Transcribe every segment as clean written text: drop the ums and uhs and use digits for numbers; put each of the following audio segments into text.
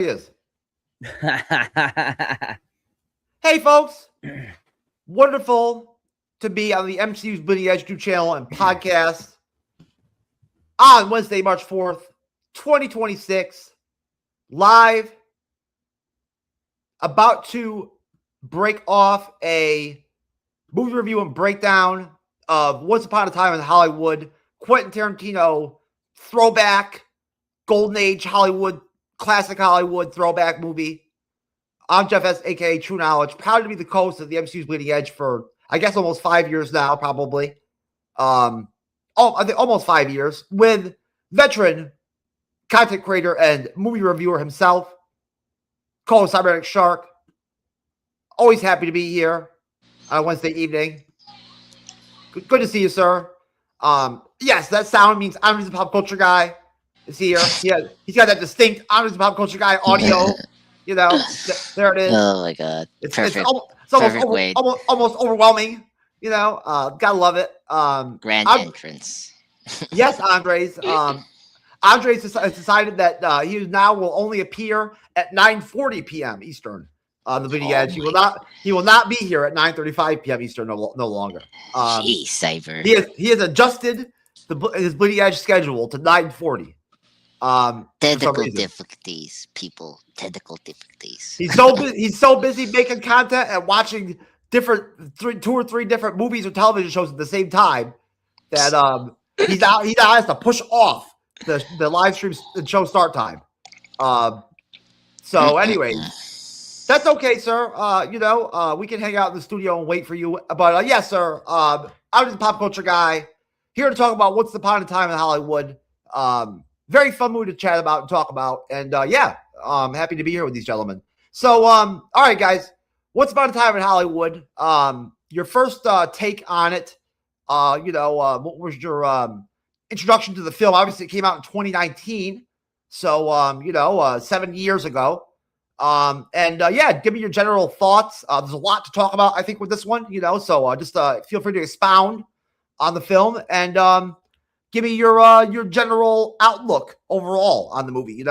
Is. Hey, folks. Wonderful to be on the MCU's Bleeding Edge YouTube channel and podcast on Wednesday, March 4th, 2026. Live. About to break off a movie review and breakdown of Once Upon a Time in Hollywood, Quentin Tarantino throwback, Golden Age Hollywood, classic Hollywood throwback movie. I'm Jeff S., a.k.a. TrueKnowledge, proud to be the co-host of the MCU's Bleeding Edge for, I guess, almost 5 years now, probably. I think almost 5 years, with veteran content creator and movie reviewer himself, co-host Cyberneticshark. Always happy to be here on a Wednesday evening. Good to see you, sir. Yes, that sound means I'm just a pop culture guy. Is here. He's got that distinct I'm just a pop culture guy audio. You know, there it is. Oh my god. It's almost overwhelming. You know, gotta love it. Grand entrance. Yes, Andres. Andres decided that he now will only appear at 9:40 p.m. Eastern on the Bleeding Edge. He will not be here at 9:35 p.m. Eastern no longer. Jeez, Cyber. He has adjusted his Bleeding Edge schedule to 9:40. Technical difficulties, people. Technical difficulties. He's so busy making content and watching two or three different movies or television shows at the same time that he now has to push off the live stream and show start time. So anyway, that's okay, sir. We can hang out in the studio and wait for you. But yes, sir. I'm just a pop culture guy here to talk about Once Upon a Time in Hollywood. Very fun movie to chat about and talk about. And I'm happy to be here with these gentlemen. So, all right, guys. Once Upon a Time in Hollywood. Your first take on it. What was your introduction to the film? Obviously, it came out in 2019. So, 7 years ago. Give me your general thoughts. There's a lot to talk about, I think, with this one, so just feel free to expound on the film and give me your general outlook overall on the movie,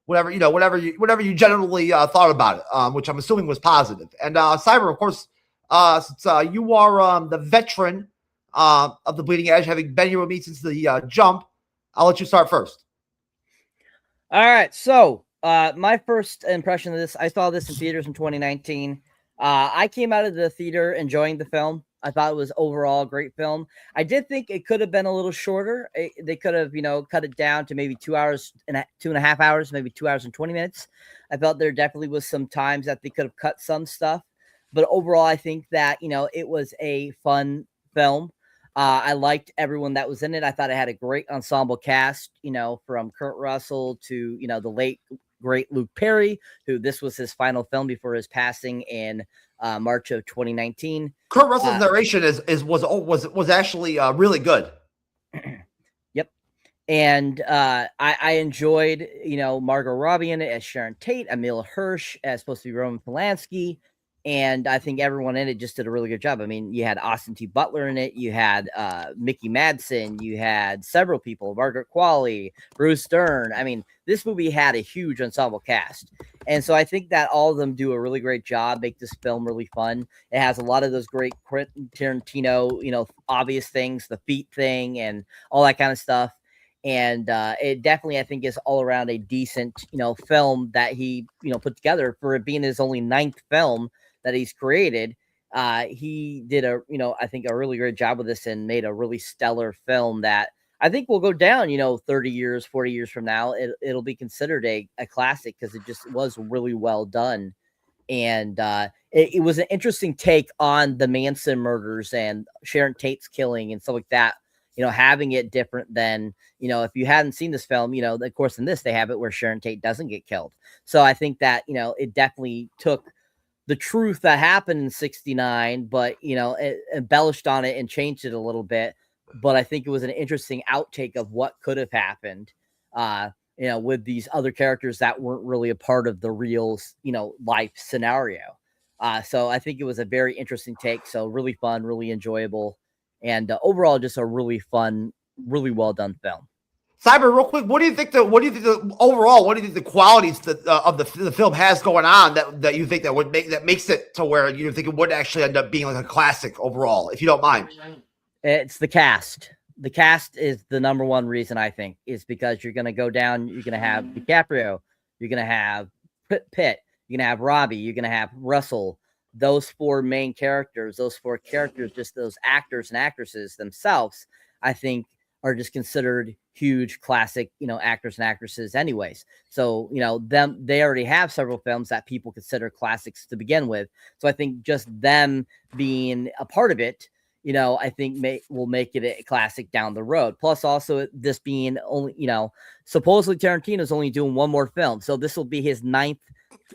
whatever you generally thought about it, which I'm assuming was positive. And Cyber, of course, since you are the veteran of the Bleeding Edge, having been here with me since the jump, I'll let you start first. All right, so my first impression of this, I saw this in theaters in 2019. I came out of the theater enjoying the film. I thought it was overall a great film. I did think it could have been a little shorter. They could have, cut it down to maybe 2 hours and 2.5 hours, maybe 2 hours and 20 minutes. I felt there definitely was some times that they could have cut some stuff. But overall, I think that, it was a fun film. I liked everyone that was in it. I thought it had a great ensemble cast, from Kurt Russell to, the late, great Luke Perry, who this was his final film before his passing in March of 2019. Kurt Russell's narration was actually really good. Yep. And I enjoyed, Margot Robbie in it as Sharon Tate, Emil Hirsch as supposed to be Roman Polanski. And I think everyone in it just did a really good job. I mean, you had Austin T. Butler in it. You had Mickey Madsen. You had several people, Margaret Qualley, Bruce Dern. I mean, this movie had a huge ensemble cast. And so I think that all of them do a really great job, make this film really fun. It has a lot of those great Quentin Tarantino, obvious things, the feet thing and all that kind of stuff. And it definitely, I think, is all around a decent, film that he, put together for it being his only 9th film that he's created. He did I think a really great job with this and made a really stellar film that I think will go down, 30 years, 40 years from now. It'll be considered a classic because it just was really well done. And it was an interesting take on the Manson murders and Sharon Tate's killing and stuff like that. Having it different than, if you hadn't seen this film, of course, in this, they have it where Sharon Tate doesn't get killed. So I think that, it definitely took the truth that happened in 69, but, it embellished on it and changed it a little bit. But I think it was an interesting outtake of what could have happened, with these other characters that weren't really a part of the real, life scenario. So I think it was a very interesting take. So really fun, really enjoyable. And overall, just a really fun, really well done film. Cyber, real quick, what do you think the overall? What do you think the qualities of the film has going on that you think that makes it to where you think it would actually end up being like a classic overall, if you don't mind? It's the cast. The cast is the number one reason, I think, is because you're going to go down. You're going to have DiCaprio. You're going to have Pitt. You're going to have Robbie. You're going to have Russell. Those four main characters, just those actors and actresses themselves, I think, are just considered huge classic, actors and actresses anyways. So, they already have several films that people consider classics to begin with. So I think just them being a part of it, I think will make it a classic down the road. Plus also this being only, supposedly Tarantino's only doing one more film. So this will be his 9th,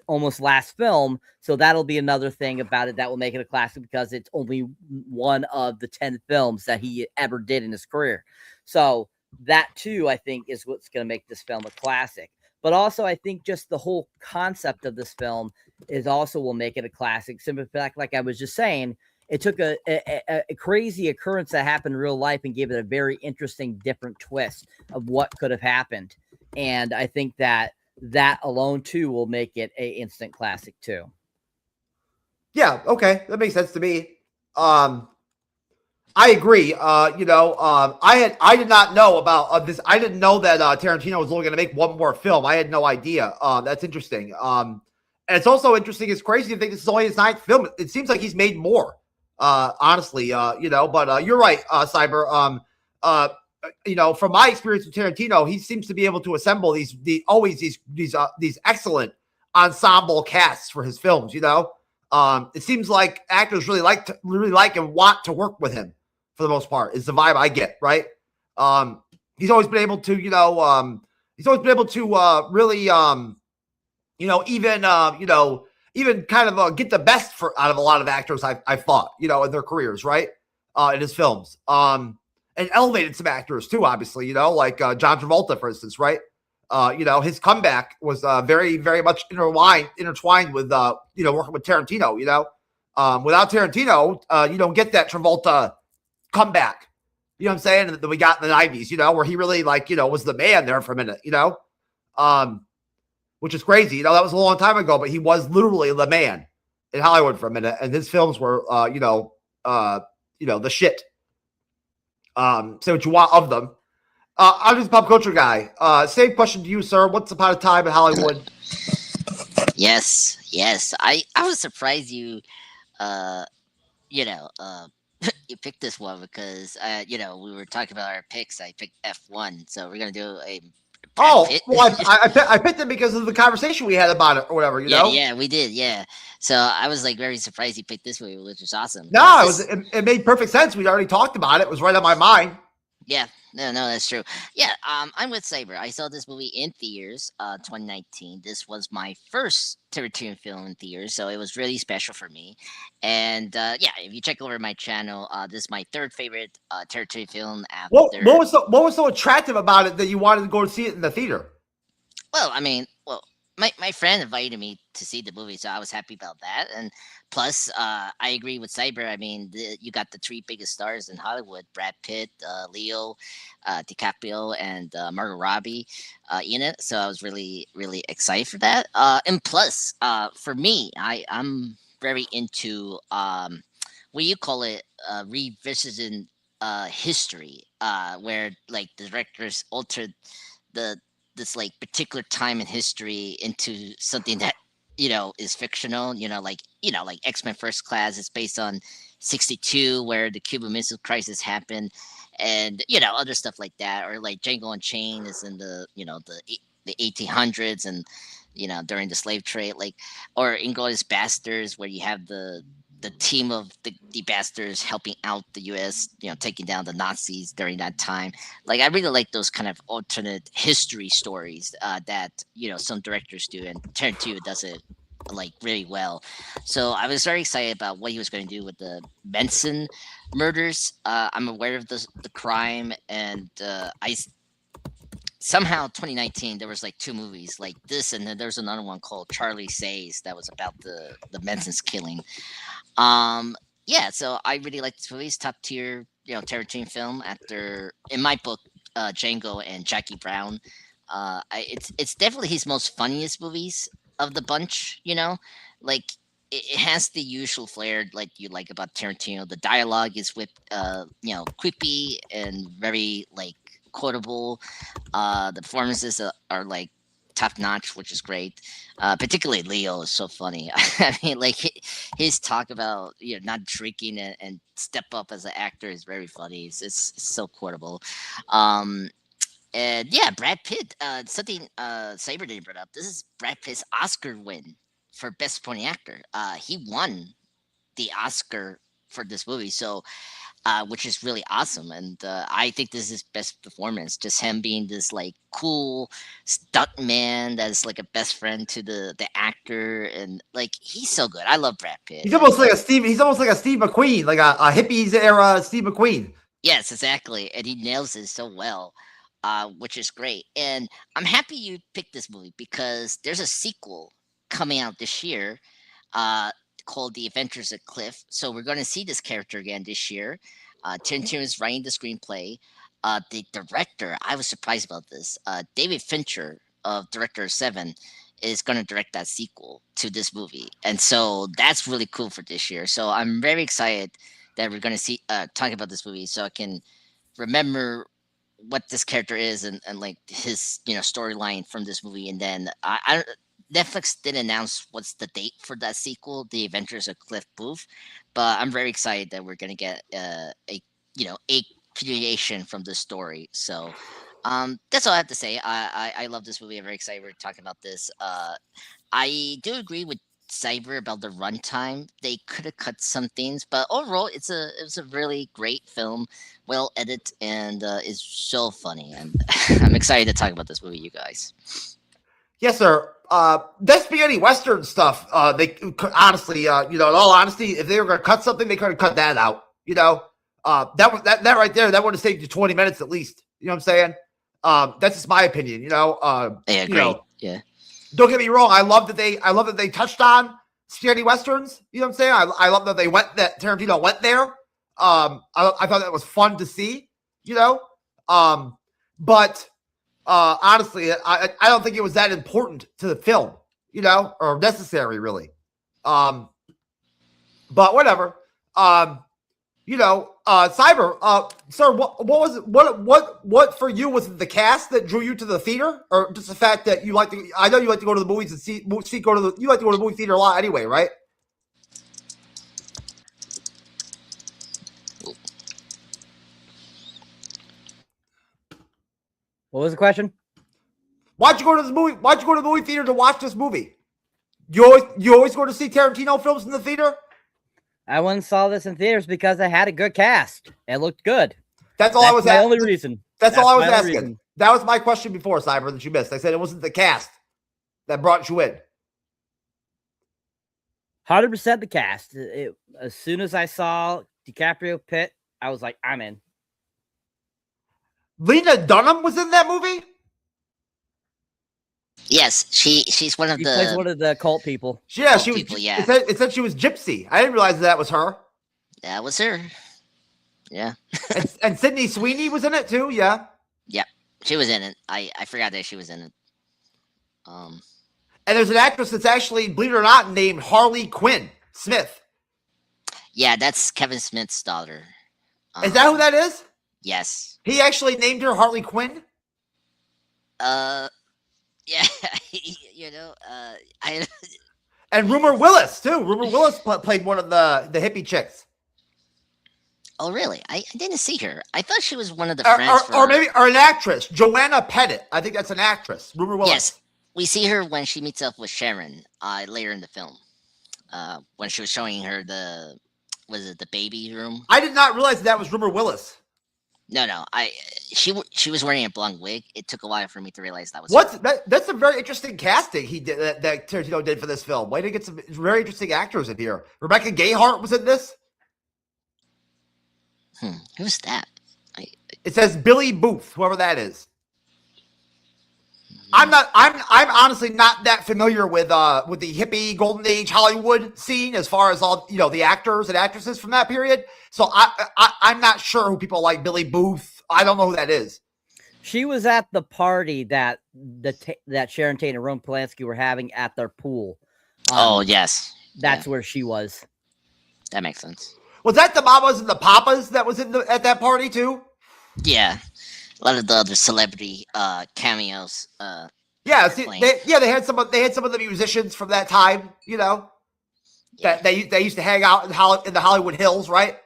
almost last film. So that'll be another thing about it that will make it a classic, because it's only one of the 10 films that he ever did in his career. So that too, I think, is what's going to make this film a classic. But also, I think just the whole concept of this film is also will make it a classic. Simply fact, like I was just saying, it took a crazy occurrence that happened in real life and gave it a very interesting, different twist of what could have happened. And I think that alone too will make it a instant classic too. Yeah, okay, that makes sense to me. I agree. I did not know about this. I didn't know that Tarantino was only going to make one more film. I had no idea. That's interesting. And it's also interesting. It's crazy to think this is only his 9th film. It seems like he's made more. Honestly, but you're right, Cyber. From my experience with Tarantino, he seems to be able to assemble these excellent ensemble casts for his films. It seems like actors really like and want to work with him. For the most part, is the vibe I get, right? He's always been able to, really, even kind of get the best out of a lot of actors I've thought, in their careers, right? In his films, and elevated some actors too, obviously, like John Travolta, for instance, right? His comeback was very, very much intertwined with, working with Tarantino. Without Tarantino, you don't get that Travolta comeback, you know what I'm saying, that we got in the 90s, where he really was the man there for a minute, which is crazy. That was a long time ago, but he was literally the man in Hollywood for a minute, and his films were, the shit. Say what you want of them. I'm just a pop culture guy. Same question to you, sir. Once upon a time in Hollywood. Yes. I was surprised you, you picked this one because, we were talking about our picks. I picked F1, so we're gonna do a. I picked it because of the conversation we had about it, or whatever. Yeah, we did. Yeah, so I was very surprised you picked this movie, which was awesome. No, it made perfect sense. We'd already talked about it. It was right on my mind. Yeah, no, that's true. Yeah, I'm with Saber. I saw this movie in theaters, 2019. This was my first Tarantino film in theaters, so it was really special for me. And if you check over my channel, this is my 3rd favorite Tarantino film. After what was so attractive about it that you wanted to go see it in the theater? Well, my friend invited me to see the movie, so I was happy about that. And plus, I agree with Cyber. You got the 3 biggest stars in Hollywood: Brad Pitt, Leo, DiCaprio, and Margot Robbie in it. So I was really, really excited for that. And plus, for me, I'm very into what you call it, revisiting history, where the directors altered this particular time in history into something that is fictional. Like X-Men First Class is based on 1962, where the Cuban Missile Crisis happened, and other stuff like that. Or like Django Unchained is in the 1800s, and during the slave trade. Or Inglourious Basterds, where you have the team of the bastards helping out the U.S., taking down the Nazis during that time. I really like those kind of alternate history stories that some directors do, and Tarantino does it really well. So I was very excited about what he was going to do with the Manson murders. I'm aware of the crime, and somehow 2019 there was 2 movies like this, and then there's another one called Charlie Says that was about the Manson's killing. So I really like this movie. It's top tier, Tarantino film. After, in my book, Django and Jackie Brown. It's definitely his most funniest movies of the bunch. Like it has the usual flair like you like about Tarantino. The dialogue is quippy and very like quotable. The performances are like top notch, which is great. Particularly Leo is so funny. I mean, like his talk about not drinking and step up as an actor is very funny. It's so quotable. And yeah, Brad Pitt. Something Saber didn't bring up. This is Brad Pitt's Oscar win for Best Supporting Actor. He won the Oscar for this movie, so which is really awesome. And I think this is his best performance. Just him being this like cool stunt man that's like a best friend to the actor, and like he's so good. I love Brad Pitt. He's almost like a Steve. He's almost like a Steve McQueen, like a hippies era Steve McQueen. Yes, exactly, and he nails it so well. Which is great. And I'm happy you picked this movie because there's a sequel coming out this year called The Adventures of Cliff. So we're going to see this character again this year. Tarantino is writing the screenplay. The director, I was surprised about this. David Fincher, director of Seven, is going to direct that sequel to this movie. And so that's really cool for this year. So I'm very excited that we're going to talk about this movie so I can remember what this character is and like his storyline from this movie. And then Netflix didn't announce what's the date for that sequel, The Adventures of Cliff Booth, but I'm very excited that we're gonna get a creation from this story. So that's all I have to say. I love this movie. I'm very excited we're talking about this. I do agree with Cyber about the runtime. They could have cut some things, but overall it was a really great film, well edited, and it's so funny. And I'm excited to talk about this movie, you guys. Yes, sir. That spaghetti western stuff. They could, honestly, in all honesty, if they were going to cut something, they could have cut that out. That right there, that would have saved you 20 minutes at least. You know what I'm saying? That's just my opinion. Yeah, great. Yeah. Don't get me wrong. I love that they touched on spaghetti westerns. You know what I'm saying? I love that Tarantino went there. I thought that was fun to see. But honestly, I don't think it was that important to the film. Or necessary really. But whatever. Cyber, sir, what was it? What for you was it the cast that drew you to the theater, or just the fact that you like to? I know you like to go to the movies and you like to go to the movie theater a lot anyway, right? What was the question? Why'd you go to the movie theater to watch this movie? You always go to see Tarantino films in the theater? I went and saw this in theaters because I had a good cast. It looked good. That's all I was asking. Only reason. That's all I was asking. Reason. That was my question before, Cyber, that you missed. I said it wasn't the cast that brought you in. 100% the cast. As soon as I saw DiCaprio Pitt, I was like, I'm in. Lena Dunham was in that movie? Yes, she's one of she plays one of the cult people. Yeah, she was. People, yeah. It said she was Gypsy. I didn't realize that was her. That was her. Yeah. and Sydney Sweeney was in it too. Yeah. Yep, she was in it. I forgot that she was in it. And there's an actress that's actually, believe it or not, named Harley Quinn Smith. Yeah, that's Kevin Smith's daughter. Is that who that is? Yes. He actually named her Harley Quinn? Yeah, And Rumor Willis, too. Rumor Willis played one of the hippie chicks. Oh, really? I didn't see her. I thought she was one of the friends. Or maybe an actress. Joanna Pettit. I think that's an actress. Rumor Willis. Yes. We see her when she meets up with Sharon later in the film. When she was showing her the baby room? I did not realize that was Rumor Willis. No. She was wearing a blonde wig. It took a while for me to realize that was That's a very interesting casting he did that Tarantino did for this film. Way to get some very interesting actors in here. Rebecca Gayheart was in this. Who's that? It says Billy Booth, whoever that is. I'm honestly not that familiar with the hippie golden age Hollywood scene as far as all the actors and actresses from that period. So I'm not sure who people like Billy Booth. I don't know who that is. She was at the party that that Sharon Tate and Roman Polanski were having at their pool. Oh yes, That's where she was. that makes sense. Was that the mamas and the papas that was at that party too? Yeah, a lot of the other celebrity cameos. Yeah, see, playing. they had some of the musicians from that time, you know, Yeah. that they used to hang out in the Hollywood Hills, right?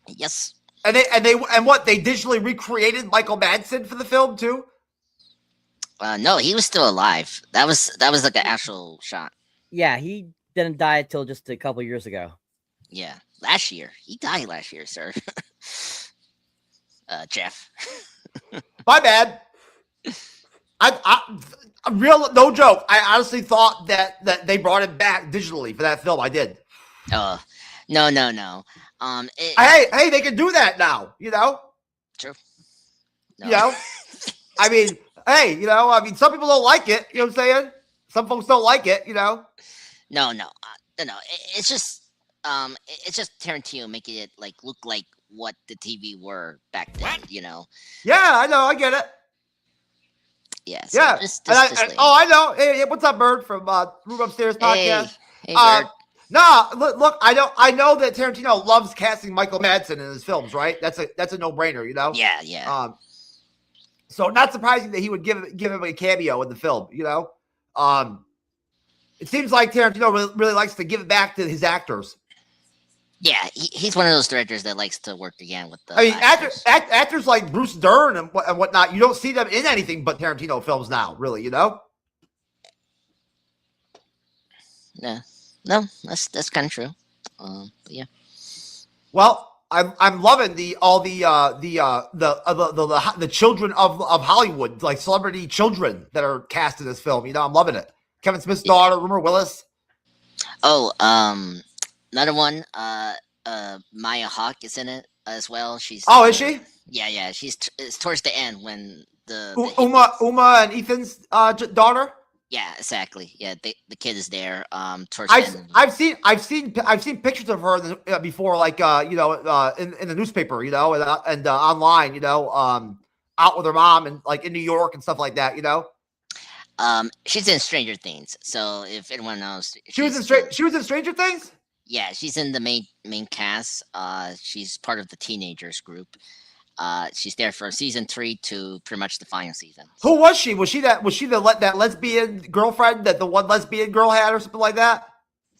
Yes. And they digitally recreated Michael Madsen for the film too. No, he was still alive. That was like an actual shot. Yeah, he didn't die until just a couple years ago. Yeah, last year he died last year, sir. Jeff. My bad. I real no joke. I honestly thought that they brought it back digitally for that film. I did. No. Hey, they can do that now. You know. True. No. You know. I mean, hey, you know. I mean, some people don't like it. You know what I'm saying? Some folks don't like it. You know. No. It's just Tarantino making it like look like what the TV were back then. You know. Yeah, I know. I get it. Yeah. So Yeah. I know. Hey, what's up, Bird from Room Upstairs podcast? Hey, Bird. No, look. I know that Tarantino loves casting Michael Madsen in his films, right? That's a no-brainer, you know. Yeah. So not surprising that he would give him a cameo in the film, you know. It seems like Tarantino really likes to give it back to his actors. Yeah, he's one of those directors that likes to work again with the. I mean, actors like Bruce Dern and whatnot. You don't see them in anything but Tarantino films now, really. You know. Yeah. No, that's kind of true. But yeah. Well, I'm loving the children of Hollywood, like celebrity children that are cast in this film. You know, I'm loving it. Kevin Smith's daughter, Rumor Willis. Oh, another one. Maya Hawke is in it as well. She's. Oh, is she? Yeah. It's towards the end when the Uma and Ethan's daughter. Yeah, exactly. Yeah, the kid is there. Towards I've seen pictures of her before, like in the newspaper, you know, and online, you know, out with her mom and like in New York and stuff like that, you know. She's in Stranger Things, so if anyone knows, she was in Stranger Things. Yeah, she's in the main cast. She's part of the teenagers group. She's there from season 3 to pretty much the final season. Who was she? Was she that lesbian girlfriend that the one lesbian girl had or something like that?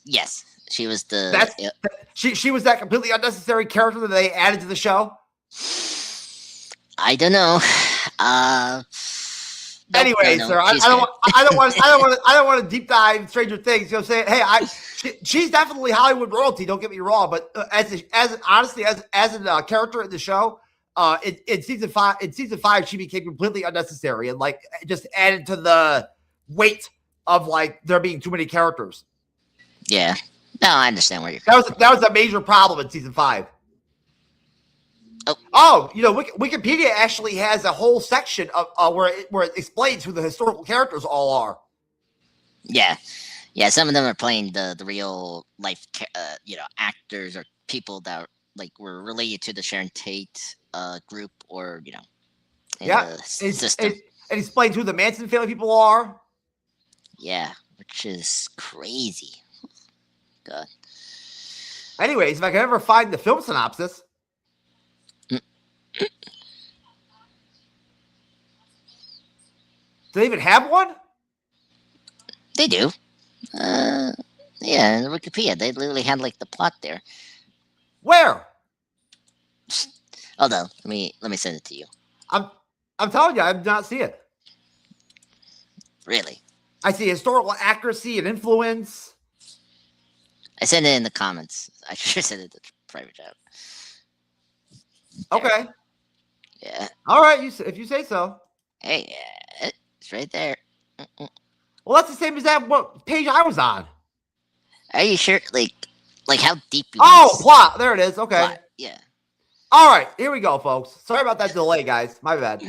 Yes, she was the. She was that completely unnecessary character that they added to the show. I don't know. Anyway, sir, I don't want to deep dive Stranger Things. You know, saying, hey, she's definitely Hollywood royalty. Don't get me wrong, but as a character in the show, in season 5, she became completely unnecessary and like just added to the weight of like there being too many characters. Yeah, no, I understand where you're. That was a major problem in season 5. Oh, you know, Wikipedia actually has a whole section of where it explains who the historical characters all are. Yeah, some of them are playing the real life, actors or people that like were related to the Sharon Tate group, or the system. It explains who the Manson family people are. Yeah, which is crazy. God. Anyways, if I can ever find the film synopsis. Do they even have one? They do. Yeah, in Wikipedia, they literally had like the plot there. Where? Hold on, let me send it to you. I'm telling you, I did not see it. Really? I see historical accuracy and influence. I sent it in the comments. I should have sent it to private chat. Okay. Yeah. All right, if you say so. Hey, it's right there. Well, that's the same as that what page I was on. Are you sure? Like how deep? Plot. There it is. Okay. Plot. Yeah. All right, here we go, folks. Sorry about that delay, guys. My bad.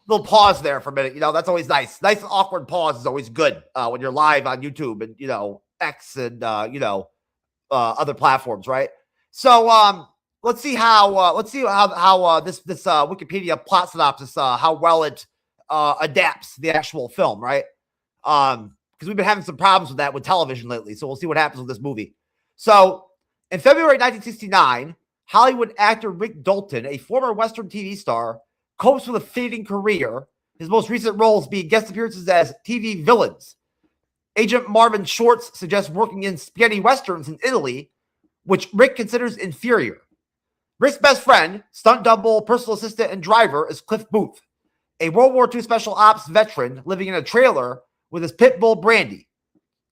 Little pause there for a minute. You know, that's always nice. Nice awkward pause is always good when you're live on YouTube and X and other platforms, right? So let's see how this Wikipedia plot synopsis how well it adapts the actual film, right? Because we've been having some problems with that with television lately. So we'll see what happens with this movie. So in February 1969, Hollywood actor Rick Dalton, a former Western TV star, copes with a fading career. His most recent roles being guest appearances as TV villains. Agent Marvin Schwartz suggests working in spaghetti westerns in Italy, which Rick considers inferior. Rick's best friend, stunt double, personal assistant, and driver is Cliff Booth, a World War II special ops veteran living in a trailer with his pit bull Brandy.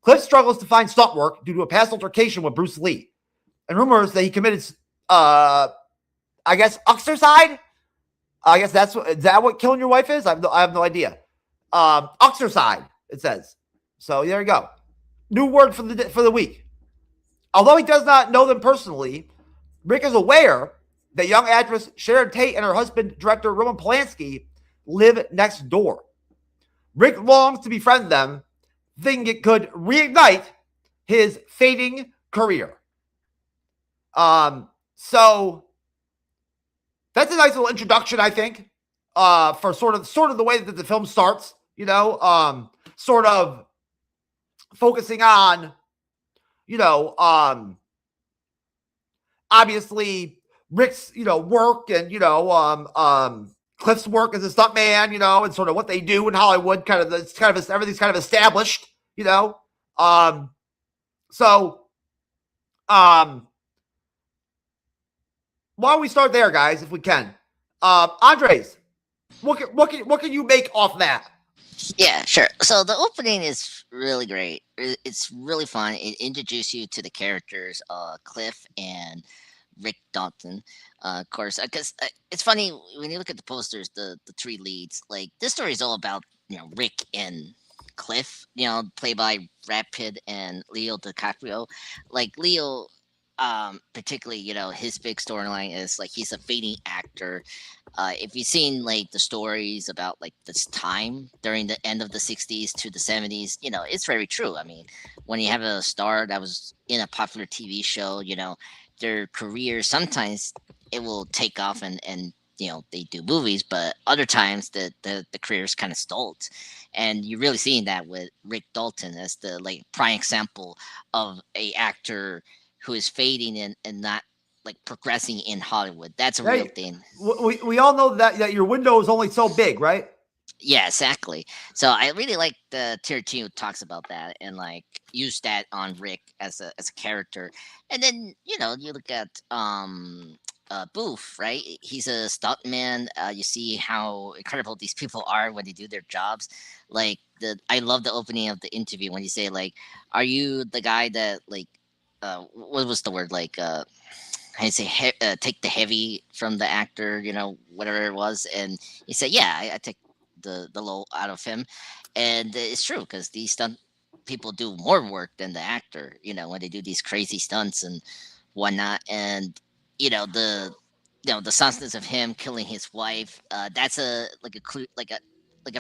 Cliff struggles to find stunt work due to a past altercation with Bruce Lee, and rumors that he committed, I guess, uxoricide. I guess is that what killing your wife is? I have no idea. Uxoricide, it says. So there you go. New word for the week. Although he does not know them personally, Rick is aware that young actress Sharon Tate and her husband, director Roman Polanski, live next door. Rick longs to befriend them, thinking it could reignite his fading career. So that's a nice little introduction, I think, for sort of the way that the film starts. You know, sort of focusing on, you know, obviously Rick's, you know, work and, you know, Cliff's work as a stuntman, you know, and sort of what they do in Hollywood, everything's kind of established, you know. So why don't we start there, guys, if we can? Andres, what can you make off that? Yeah, sure. So the opening is really great. It's really fun. It introduces you to the characters, Cliff and Rick Dalton. Of course, because it's funny when you look at the posters, the three leads. Like this story is all about, you know, Rick and Cliff. You know, played by Brad Pitt and Leo DiCaprio. Like Leo, particularly, you know, his big storyline is like he's a fading actor. If you've seen like the stories about like this time during the end of the 60s to the 70s, you know, it's very true. I mean, when you have a star that was in a popular TV show, you know, their career sometimes it will take off and you know, they do movies, but other times the career is kind of stalled. And you're really seeing that with Rick Dalton as the like prime example of a actor who is fading and not like progressing in Hollywood. That's a real thing. We all know that your window is only so big, right? Yeah, exactly. So I really like the tier 2 talks about that and like use that on Rick as a character. And then, you know, you look at Booth, right? He's a stuntman. You see how incredible these people are when they do their jobs. Like I love the opening of the interview when you say like, are you the guy that like what was the word, like I say take the heavy from the actor, you know, whatever it was, and he said, yeah, I take the low out of him, and it's true because these stunt people do more work than the actor, you know, when they do these crazy stunts and whatnot, and you know the substance of him killing his wife, that's a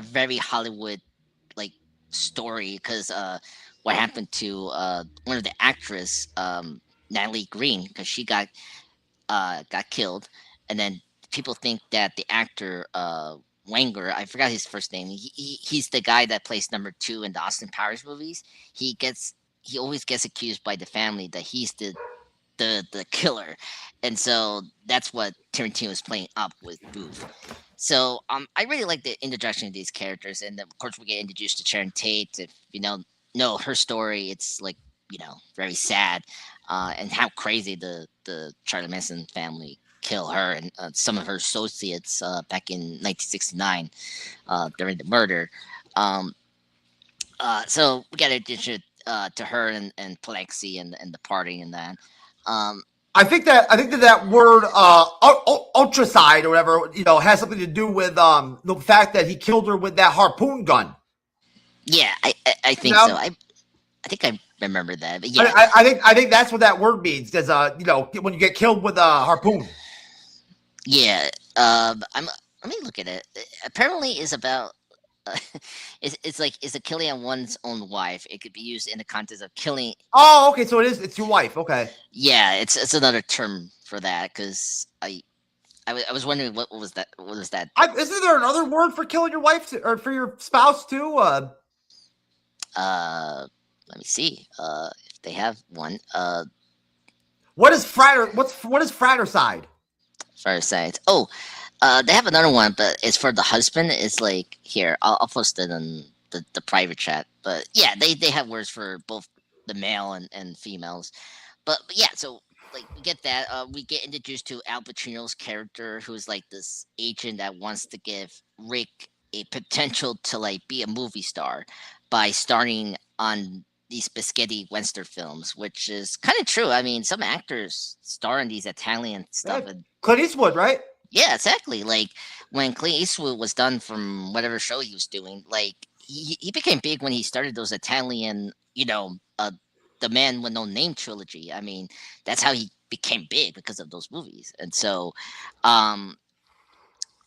very Hollywood like story because what happened to one of the actress, Natalie Green, because she got killed, and then people think that the actor Wanger, I forgot his first name. He's the guy that plays number 2 in the Austin Powers movies. He always gets accused by the family that he's the killer, and so that's what Tarantino is playing up with Booth. So I really like the introduction of these characters, and of course we get introduced to Sharon Tate. If you know her story, it's like, you know, very sad, and how crazy the Charlie Manson family kill her and some of her associates back in 1969 during the murder. So we got introduced to her and Plexi and the party and that. I think that word ultracide or whatever, you know, has something to do with the fact that he killed her with that harpoon gun. Yeah, I think so. I think I remember that. But yeah, I think that's what that word means, because you know, when you get killed with a harpoon. Yeah, let me look at it. Apparently, is about it's like a killing on one's own wife. It could be used in the context of killing. Oh, okay, so it's your wife. Okay. Yeah, it's another term for that because I was wondering what was that? What was that? Isn't there another word for killing your wife or for your spouse too? Let me see. If they have one. What is what is fratricide? Fireside. Oh, they have another one, but it's for the husband. It's like here. I'll post it in the private chat. But yeah, they have words for both the male and females. But yeah, so like we get that. We get introduced to Al Pacino's character, who's like this agent that wants to give Rick a potential to like be a movie star by starring on these Biscotti Western films, which is kind of true. I mean, some actors star in these Italian stuff, Yeah. and Clint Eastwood, right? yeah, exactly. Like when Clint Eastwood was done from whatever show he was doing, like he became big when he started those Italian, the Man with No Name trilogy. I mean, that's how he became big because of those movies. And so, um,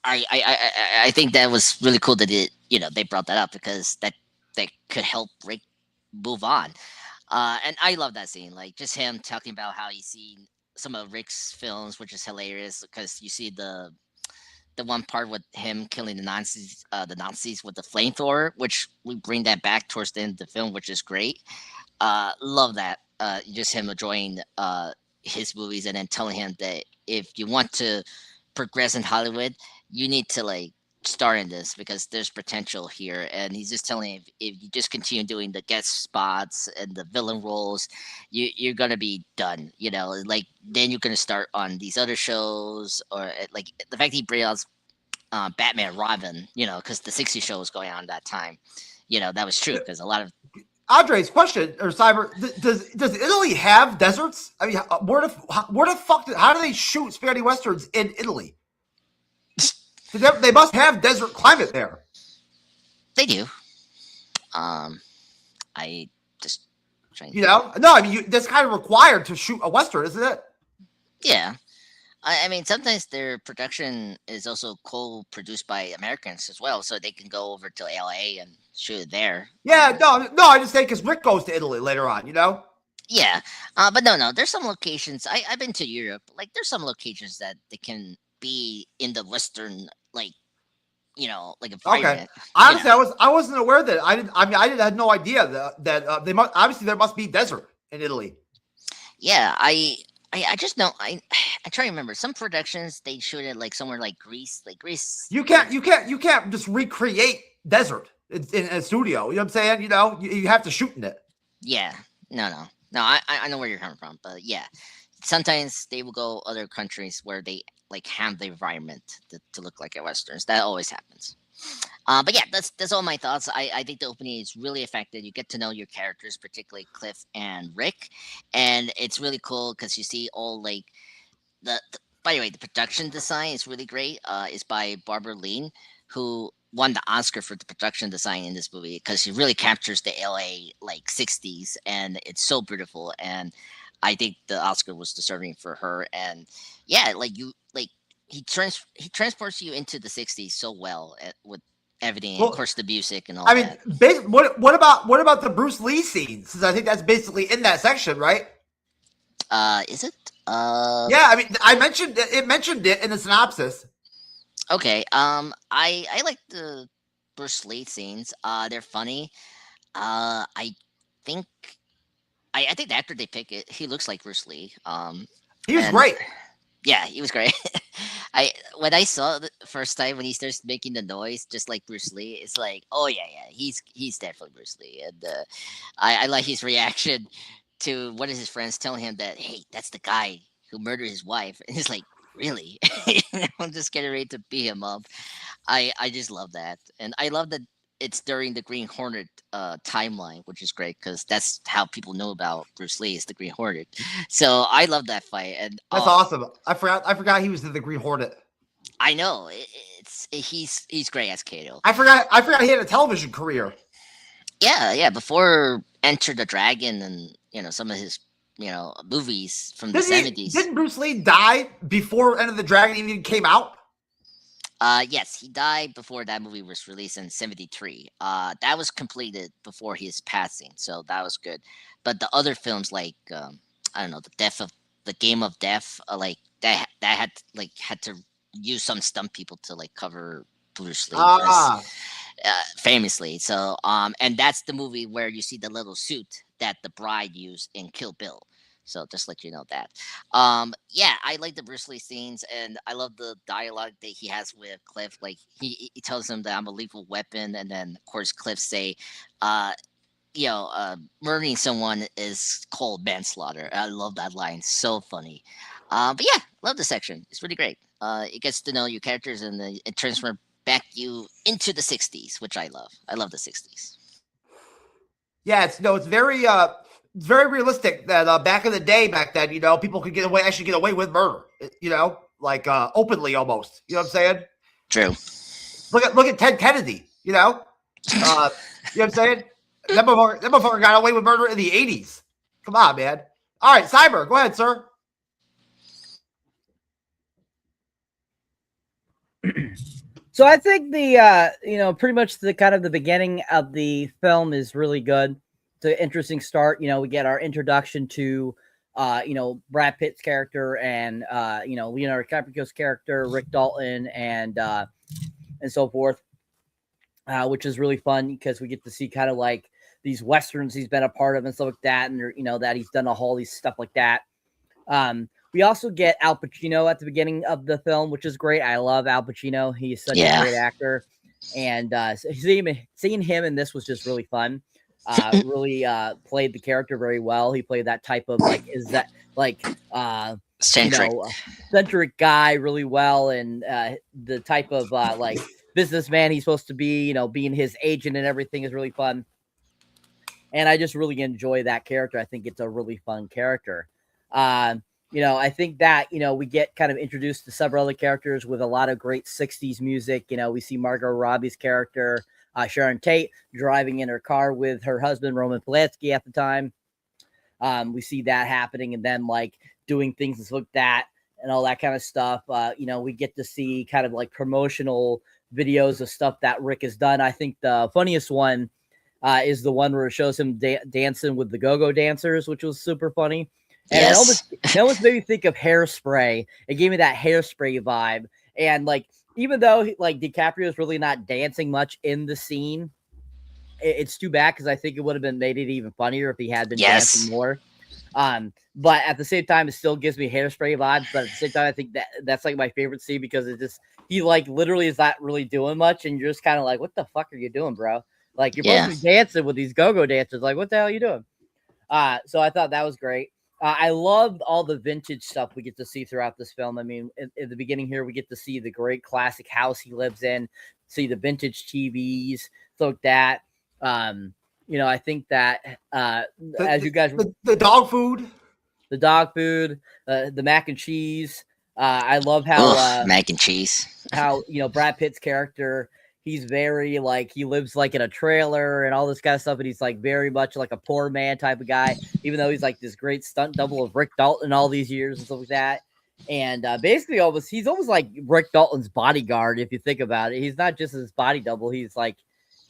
I think that was really cool that they brought that up because that could help Rick move on. And I love that scene, like just him talking about how he's seen some of Rick's films, which is hilarious because you see the one part with him killing the Nazis with the flamethrower, which we bring that back towards the end of the film, which is great. Love that. Just him enjoying his movies and then telling him that if you want to progress in Hollywood, you need to like star in this because there's potential here. And he's just telling him if you just continue doing the guest spots and the villain roles, you're gonna be done. Like then you're gonna start on these other shows or like the fact he brings Batman Robin, because the '60s show was going on that time. That was true because a lot of Andre's question or Cyber: Does Italy have deserts? I mean, where the fuck? How do they shoot spaghetti westerns in Italy? They must have desert climate there. they do. I just trying. No, I mean that's kind of required to shoot a western, isn't it? Yeah. I mean, sometimes their production is also co-produced by Americans as well, so they can go over to LA and shoot it there. Yeah, no, I just think because Rick goes to Italy later on, Yeah, but no, there's some locations. I've been to Europe. Like, there's some locations that they can be in the Western, like, like environment. Okay. Honestly, I wasn't aware that I had no idea that they must obviously there must be desert in Italy. Yeah, I just know I try to remember some productions they shoot it like somewhere like Greece, You can't just recreate desert in a studio. You know what I'm saying? You have to shoot in it. Yeah, no. I know where you're coming from, but yeah, sometimes they will go other countries where they like have the environment to look like a westerns. That always happens. But yeah, that's all my thoughts. I think the opening is really effective. You get to know your characters, particularly Cliff and Rick, and it's really cool because you see all like by the way, the production design is really great. It's by Barbara Lean, who won the Oscar for the production design in this movie because she really captures the LA like '60s, and it's so beautiful. And I think the Oscar was deserving for her. And yeah, like he transports you into the '60s so well with everything, Well, of course, the music and all I mean, that. what about the Bruce Lee scenes? Because I think that's basically in that section, right? Is it? Yeah, I mean, it mentioned it in the synopsis. Okay. I like the Bruce Lee scenes. They're funny. I think I think the actor they pick he looks like Bruce Lee. He was and great. Yeah, he was great. When I saw the first time when he starts making the noise just like Bruce Lee, it's like, oh yeah, he's definitely Bruce Lee, and I like his reaction to one of his friends telling him that, hey, that's the guy who murdered his wife, and he's like, really? I'm just getting ready to beat him up. I just love that, and I love that it's during the Green Hornet timeline, which is great because that's how people know about Bruce Lee is the Green Hornet. So I love that fight, and That's awesome. I forgot he was in the Green Hornet. I know he's great as Kato. I forgot he had a television career. Yeah. Before Enter the Dragon and some of his movies from the '70s. Didn't Bruce Lee die before Enter the Dragon even came out? Yes, he died before that movie was released in '73. That was completed before his passing, so that was good. But the other films, like I don't know, The Death of the Game of Death, like that had to use some stunt people to like cover Bruce Lee Ah, famously. So and that's the movie where you see the little suit that the bride used in Kill Bill. So just let you know that. Yeah, I like the Bruce Lee scenes, and I love the dialogue that he has with Cliff. Like he tells him that I'm a lethal weapon, and then of course Cliff say, uh, murdering someone is called manslaughter. I love that line. So funny. But yeah, love the section. It's really great. It gets to know your characters, and it transfers back you into the 60s, which I love. I love the 60s. yeah. It's very realistic that back in the day, back then, people could actually get away with murder. Like openly almost. You know what I'm saying? True. Look at Ted Kennedy. You know what I'm saying? That motherfucker got away with murder in the 80s. Come on, man. All right, Cyber, go ahead, sir. So I think the pretty much the kind of the beginning of the film is really good. It's an interesting start. We get our introduction to Brad Pitt's character and Leonardo DiCaprio's character, Rick Dalton, and so forth, which is really fun because we get to see kind of like these westerns he's been a part of and stuff like that, and that he's done all these stuff like that. We also get Al Pacino at the beginning of the film, which is great. I love Al Pacino. He's such a great actor. And seeing him in this was just really fun. Really played the character very well. He played that type of centric guy really well. And the type of businessman he's supposed to be, being his agent and everything is really fun. And I just really enjoy that character. I think it's a really fun character. I think that, we get kind of introduced to several other characters with a lot of great 60s music. We see Margot Robbie's character, Sharon Tate, driving in her car with her husband, Roman Polanski, at the time. We see that happening, and then like doing things like that and all that kind of stuff. We get to see kind of like promotional videos of stuff that Rick has done. I think the funniest one is the one where it shows him dancing with the go-go dancers, which was super funny. And it almost made me think of Hairspray. It gave me that Hairspray vibe. And like, even though DiCaprio is really not dancing much in the scene, it's too bad because I think it would have made it even funnier if he had been dancing more. But at the same time, it still gives me Hairspray vibes. But at the same time, I think that's like my favorite scene because he like literally is not really doing much, and you're just kind of like, what the fuck are you doing, bro? Like you're supposed to be dancing with these go-go dancers. Like, what the hell are you doing? So I thought that was great. I loved all the vintage stuff we get to see throughout this film. I mean, in the beginning here, we get to see the great classic house he lives in, see the vintage TVs, so like that. I think that as you guys, the dog food, the mac and cheese. I love how mac and cheese. How Brad Pitt's character. He's very he lives like in a trailer and all this kind of stuff. And he's like very much like a poor man type of guy, even though he's like this great stunt double of Rick Dalton all these years and stuff like that. And basically he's almost like Rick Dalton's bodyguard. If you think about it, he's not just his body double. He's like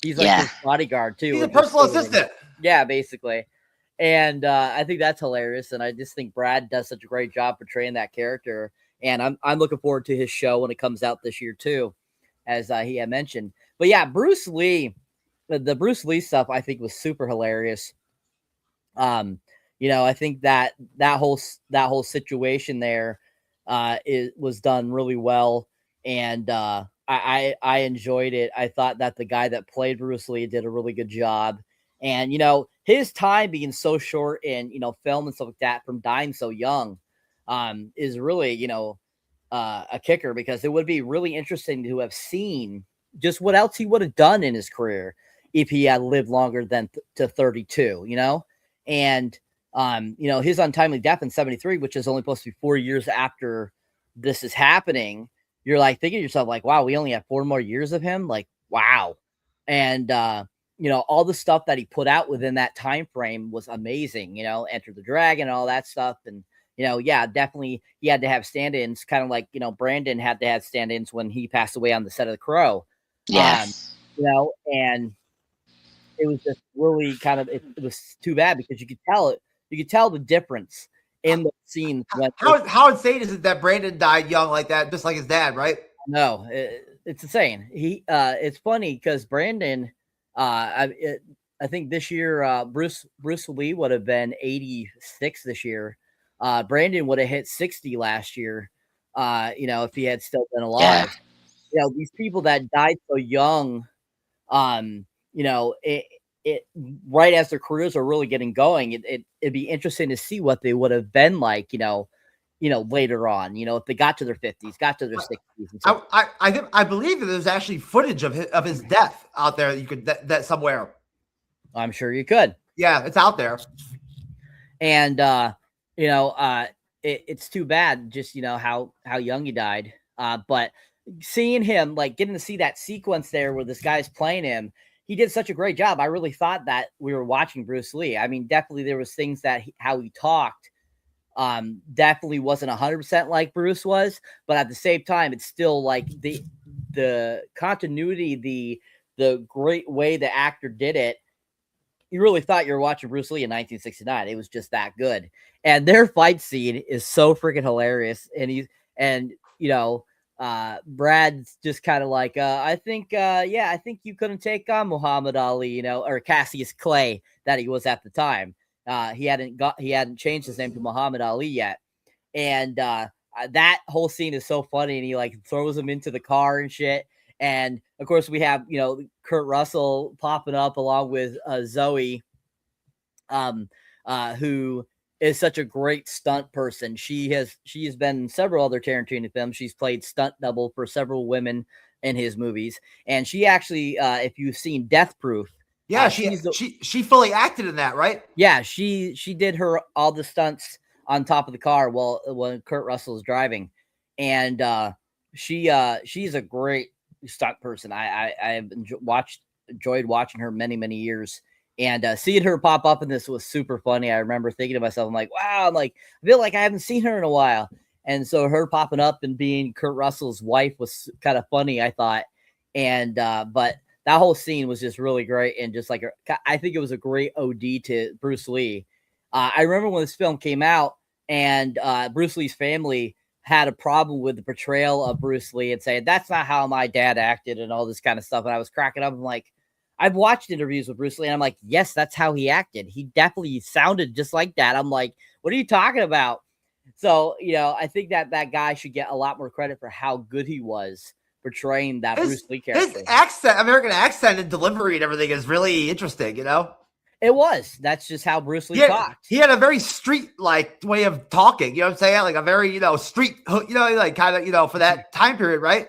his bodyguard too. He's a personal assistant. Yeah, basically. And I think that's hilarious. And I just think Brad does such a great job portraying that character. And I'm looking forward to his show when it comes out this year too, as he had mentioned. But yeah, Bruce Lee, the Bruce Lee stuff I think was super hilarious. I think that whole situation there was done really well, and I enjoyed it. I thought that the guy that played Bruce Lee did a really good job, and his time being so short in film and stuff like that, from dying so young, is really a kicker, because it would be really interesting to have seen just what else he would have done in his career if he had lived longer than to 32, and his untimely death in 73, which is only supposed to be 4 years after this is happening. You're like thinking to yourself, like, wow, we only have 4 more years of him. Like, wow. And, all the stuff that he put out within that time frame was amazing, Enter the Dragon, all that stuff. And, definitely he had to have stand-ins, kind of like, Brandon had to have stand-ins when he passed away on the set of The Crow. Yeah. And it was just really kind of, it was too bad, because you could tell the difference in the scene. How insane is it that Brandon died young like that, just like his dad, right? No, it's insane. It's funny because Brandon, I think this year, Bruce Lee would have been 86 this year. Brandon would have hit 60 last year. If he had still been alive. These people that died so young, it right as their careers are really getting going, it'd be interesting to see what they would have been like, later on, if they got to their 50s, got to their 60s. And so I believe that there's actually footage of his death out there. You could that somewhere. I'm sure you could. Yeah, it's out there. And it's too bad just how young he died. But seeing him, like, getting to see that sequence there where this guy's playing him, he did such a great job. I really thought that we were watching Bruce Lee. I mean, definitely there was things that how he talked definitely wasn't 100% like Bruce was, but at the same time, it's still like the continuity, the great way the actor did it. You really thought you were watching Bruce Lee in 1969. It was just that good. And their fight scene is so freaking hilarious. And Brad's just kind of like, I think you couldn't take on Muhammad Ali, or Cassius Clay that he was at the time. He hadn't changed his name to Muhammad Ali yet. And that whole scene is so funny. And he like throws him into the car and shit. And of course we have, Kurt Russell popping up along with Zoe, who is such a great stunt person. She has been in several other Tarantino films. She's played stunt double for several women in his movies. And she actually, if you've seen Death Proof, yeah, she fully acted in that, right? Yeah, she did all the stunts on top of the car when Kurt Russell is driving. And she's a great stunt person. I have enjoyed watching her many years, and seeing her pop up in this was super funny. I remember thinking to myself, I'm like, wow, I feel like I haven't seen her in a while. And so her popping up and being Kurt Russell's wife was kind of funny, I thought. And but that whole scene was just really great, and just like I think it was a great OD to Bruce Lee. I remember when this film came out, and Bruce Lee's family had a problem with the portrayal of Bruce Lee and saying that's not how my dad acted and all this kind of stuff. And I was cracking up. I'm like, I've watched interviews with Bruce Lee, and I'm like, yes, that's how he acted. He definitely sounded just like that. I'm like, what are you talking about? So, I think that guy should get a lot more credit for how good he was portraying that Bruce Lee character. His accent, American accent and delivery and everything is really interesting, It was. That's just how Bruce Lee talked. He had a very street-like way of talking, you know what I'm saying? Like a very, street, like kind of, for that time period, right?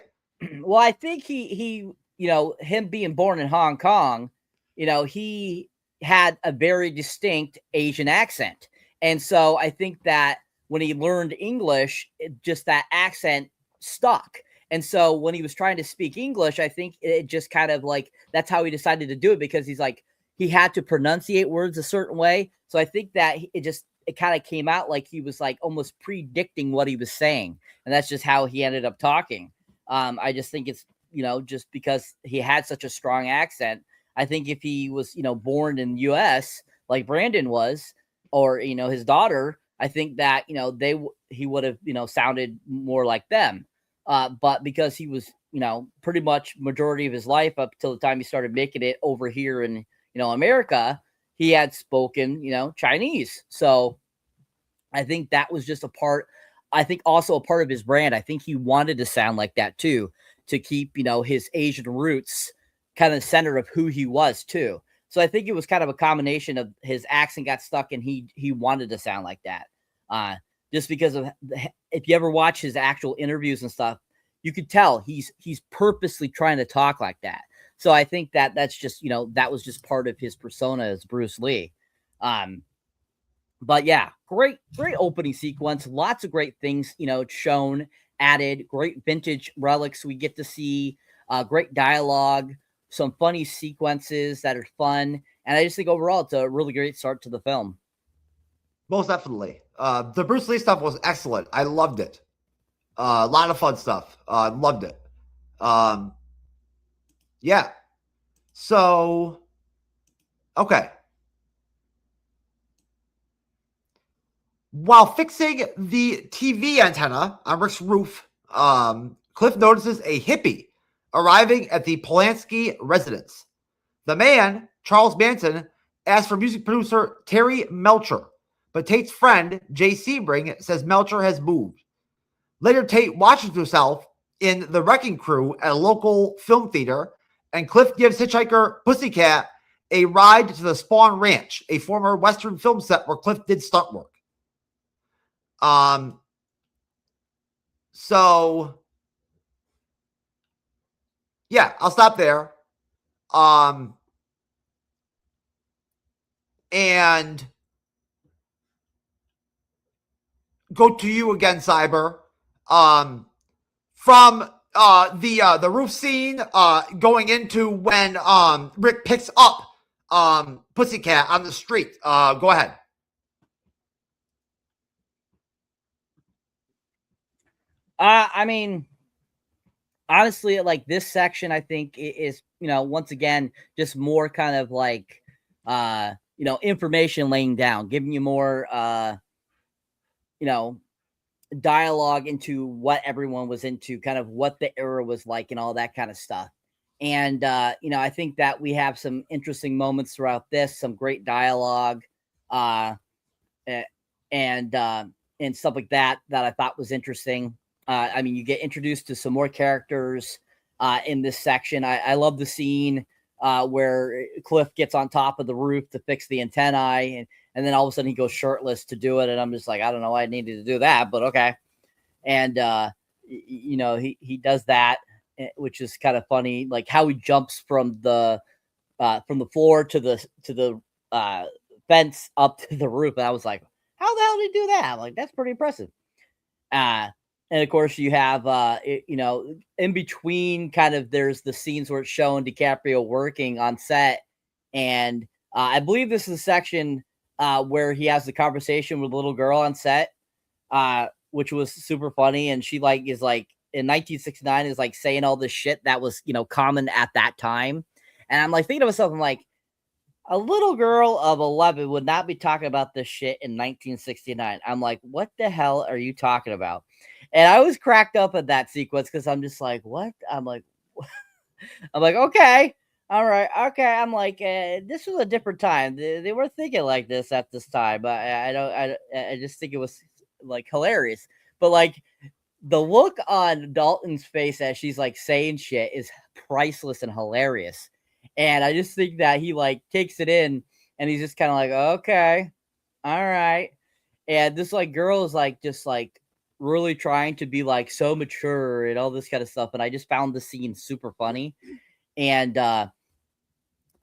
Well, I think he him being born in Hong Kong, he had a very distinct Asian accent. And so I think that when he learned English, just that accent stuck. And so when he was trying to speak English, I think it just kind of like, that's how he decided to do it, because he's like, he had to pronunciate words a certain way. So I think that it kind of came out like he was like almost predicting what he was saying. And that's just how he ended up talking. I just think it's, just because he had such a strong accent. I think if he was, born in the US like Brandon was, or, his daughter, I think that, he would have, sounded more like them. But because he was, pretty much majority of his life up till the time he started making it over here in, America, he had spoken, Chinese. So I think that was just also a part of his brand. I think he wanted to sound like that too, to keep, his Asian roots kind of center of who he was too. So I think it was kind of a combination of his accent got stuck and he wanted to sound like that. Just because of, if you ever watch his actual interviews and stuff, you could tell he's purposely trying to talk like that. So I think that's just, that was just part of his persona as Bruce Lee. But yeah, great opening sequence. Lots of great things, shown, added, great vintage relics. We get to see great dialogue, some funny sequences that are fun. And I just think overall, it's a really great start to the film. Most definitely. The Bruce Lee stuff was excellent. I loved it. A lot of fun stuff. Loved it. Yeah. So, okay. While fixing the TV antenna on Rick's roof, Cliff notices a hippie arriving at the Polanski residence. The man, Charles Manson, asks for music producer Terry Melcher, but Tate's friend, Jay Sebring, says Melcher has moved. Later, Tate watches himself in The Wrecking Crew at a local film theater, and Cliff gives hitchhiker Pussycat a ride to the Spawn Ranch, a former Western film set where Cliff did stunt work. So yeah, I'll stop there. And go to you again, Cyber. From the roof scene, going into when Rick picks up Pussycat on the street. Go ahead. I mean, honestly, like this section, I think is, once again, just more kind of like, information laying down, giving you more, dialogue into what everyone was into, kind of what the era was like and all that kind of stuff. And, I think that we have some interesting moments throughout this, some great dialogue, and stuff like that I thought was interesting. I mean, you get introduced to some more characters in this section. I love the scene where Cliff gets on top of the roof to fix the antennae, and then all of a sudden he goes shirtless to do it. And I'm just like, I don't know why I needed to do that, but okay. And, he does that, which is kind of funny, like how he jumps from the floor to the fence up to the roof. And I was like, how the hell did he do that? I'm like, that's pretty impressive. And of course, you have, in between, kind of, there's the scenes where it's showing DiCaprio working on set. And I believe this is a section where he has the conversation with a little girl on set, which was super funny. And she is in 1969 is like saying all this shit that was, common at that time. And I'm like thinking to myself, I'm like, a little girl of 11 would not be talking about this shit in 1969. I'm like, what the hell are you talking about? And I was cracked up at that sequence because I'm just like, what? I'm like, okay, all right, okay. I'm like, this was a different time. They were thinking like this at this time. But I just think it was like hilarious. But like the look on Dalton's face as she's like saying shit is priceless and hilarious. And I just think that he like takes it in and he's just kind of like, okay, all right. And this like girl is like just like really trying to be like so mature and all this kind of stuff. And I just found the scene super funny. And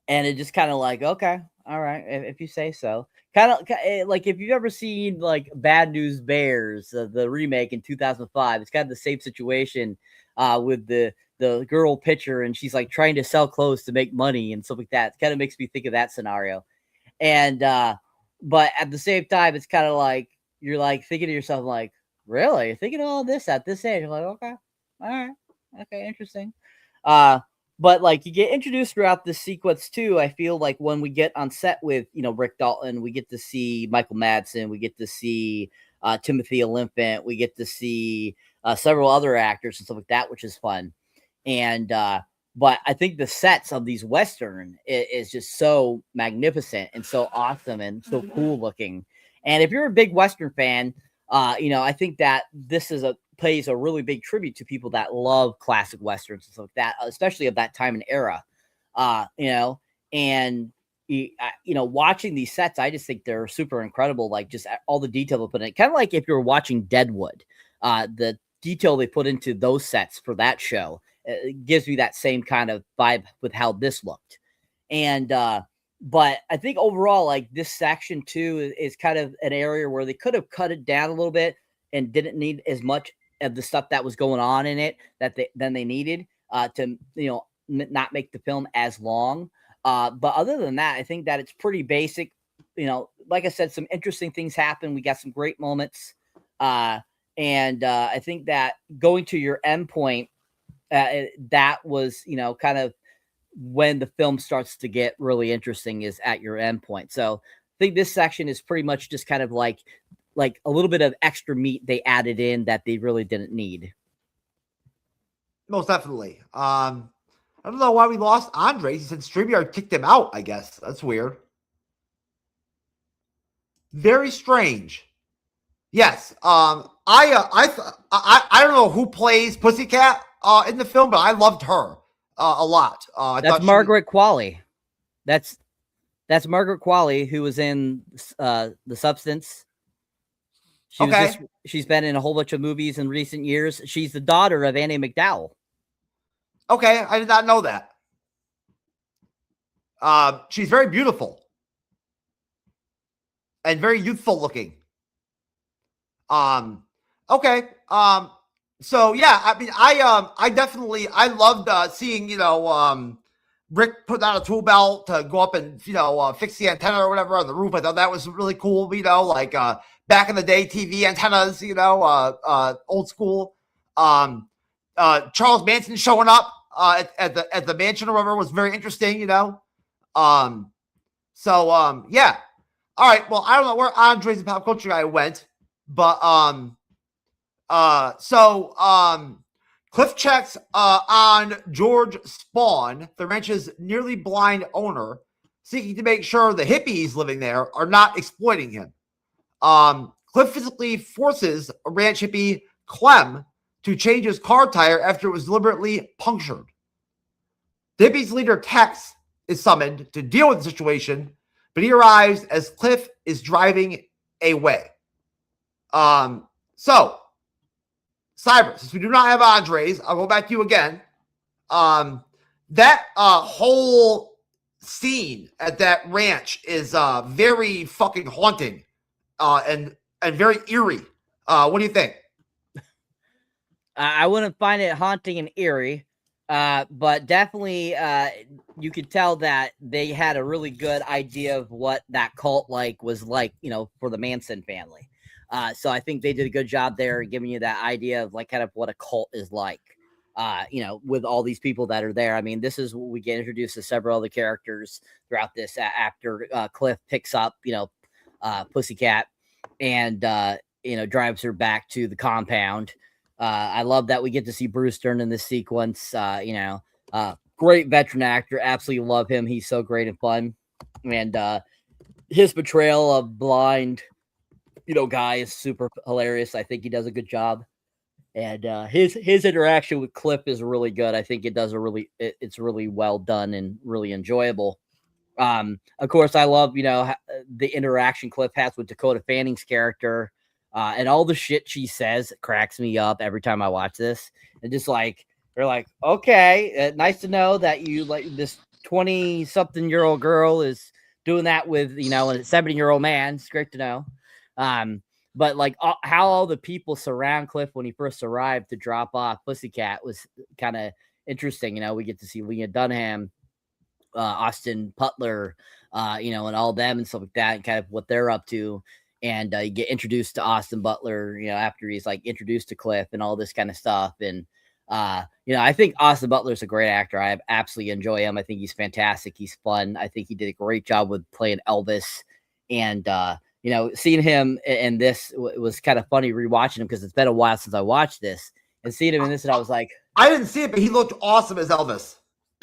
it just kind of like, okay, all right, if you say so. Kind of like if you've ever seen like Bad News Bears, the remake in 2005, it's kind of the same situation with the girl pitcher, and she's like trying to sell clothes to make money and stuff like that. It kind of makes me think of that scenario. And but at the same time, it's kind of like you're like thinking to yourself, like, really? You're thinking of all this at this age? You're like, okay, all right, okay, interesting. But like you get introduced throughout this sequence too. I feel like when we get on set with Rick Dalton, we get to see Michael Madsen, we get to see Timothy Olyphant, we get to see several other actors and stuff like that, which is fun. And but I think the sets of these Western is just so magnificent and so awesome and so cool looking. And if you're a big Western fan, I think that this pays a really big tribute to people that love classic Westerns and stuff like that, especially of that time and era. And watching these sets, I just think they're super incredible. Like just all the detail they put in it, kind of like if you're watching Deadwood, the detail they put into those sets for that show, it gives me that same kind of vibe with how this looked. And, but I think overall, like this section too is kind of an area where they could have cut it down a little bit and didn't need as much of the stuff that was going on in it that they needed to, not make the film as long. But other than that, I think that it's pretty basic. Like I said, some interesting things happen. We got some great moments. And I think that going to your end point, that was, kind of when the film starts to get really interesting is at your end point. So I think this section is pretty much just kind of like like a little bit of extra meat they added in that they really didn't need. Most definitely. I don't know why we lost Andres. He said StreamYard kicked him out, I guess. That's weird. Very strange. Yes. I don't know who plays Pussycat in the film, but I loved her a lot. That's Margaret Qualley. That's Margaret Qualley, who was in The Substance. She's been in a whole bunch of movies in recent years. She's the daughter of Annie McDowell. Okay, I did not know that. She's very beautiful and very youthful looking. Okay. So yeah, I mean, I loved seeing, Rick put on a tool belt to go up and, fix the antenna or whatever on the roof. I thought that was really cool, like, back in the day, TV antennas, old school. Charles Manson showing up, at the mansion or whatever was very interesting, yeah. All right. Well, I don't know where Andres the Pop Culture Guy went, but, Cliff checks on George Spawn, the ranch's nearly blind owner, seeking to make sure the hippies living there are not exploiting him. Cliff physically forces a ranch hippie, Clem, to change his car tire after it was deliberately punctured. The hippies' leader, Tex, is summoned to deal with the situation, but he arrives as Cliff is driving away. Cyber, since we do not have Andres, I'll go back to you again. That whole scene at that ranch is very fucking haunting and very eerie. What do you think? I wouldn't find it haunting and eerie, but definitely you could tell that they had a really good idea of what that cult was like, for the Manson family. So I think they did a good job there giving you that idea of kind of what a cult is like, with all these people that are there. I mean, this is what we get introduced to several other characters throughout this after Cliff picks up, Pussycat and, drives her back to the compound. I love that we get to see Bruce Dern in this sequence. Great veteran actor. Absolutely love him. He's so great and fun. And his portrayal of blind, guy is super hilarious. I think he does a good job. And his interaction with Cliff is really good. I think it's really well done and really enjoyable. Of course, I love, the interaction Cliff has with Dakota Fanning's character. And all the shit she says cracks me up every time I watch this. And just they're like, okay, nice to know that you this 20-something-year-old girl is doing that with, a 70-year-old man. It's great to know. But how all the people surround Cliff when he first arrived to drop off Pussycat was kind of interesting. We get to see Lena Dunham, Austin Butler, and all them and stuff like that, and kind of what they're up to. And you get introduced to Austin Butler, after he's introduced to Cliff and all this kind of stuff. And, I think Austin Butler is a great actor. I absolutely enjoy him. I think he's fantastic. He's fun. I think he did a great job with playing Elvis. And, seeing him in this was kind of funny rewatching him because it's been a while since I watched this. And seeing him in this, and I was like, I didn't see it, but he looked awesome as Elvis.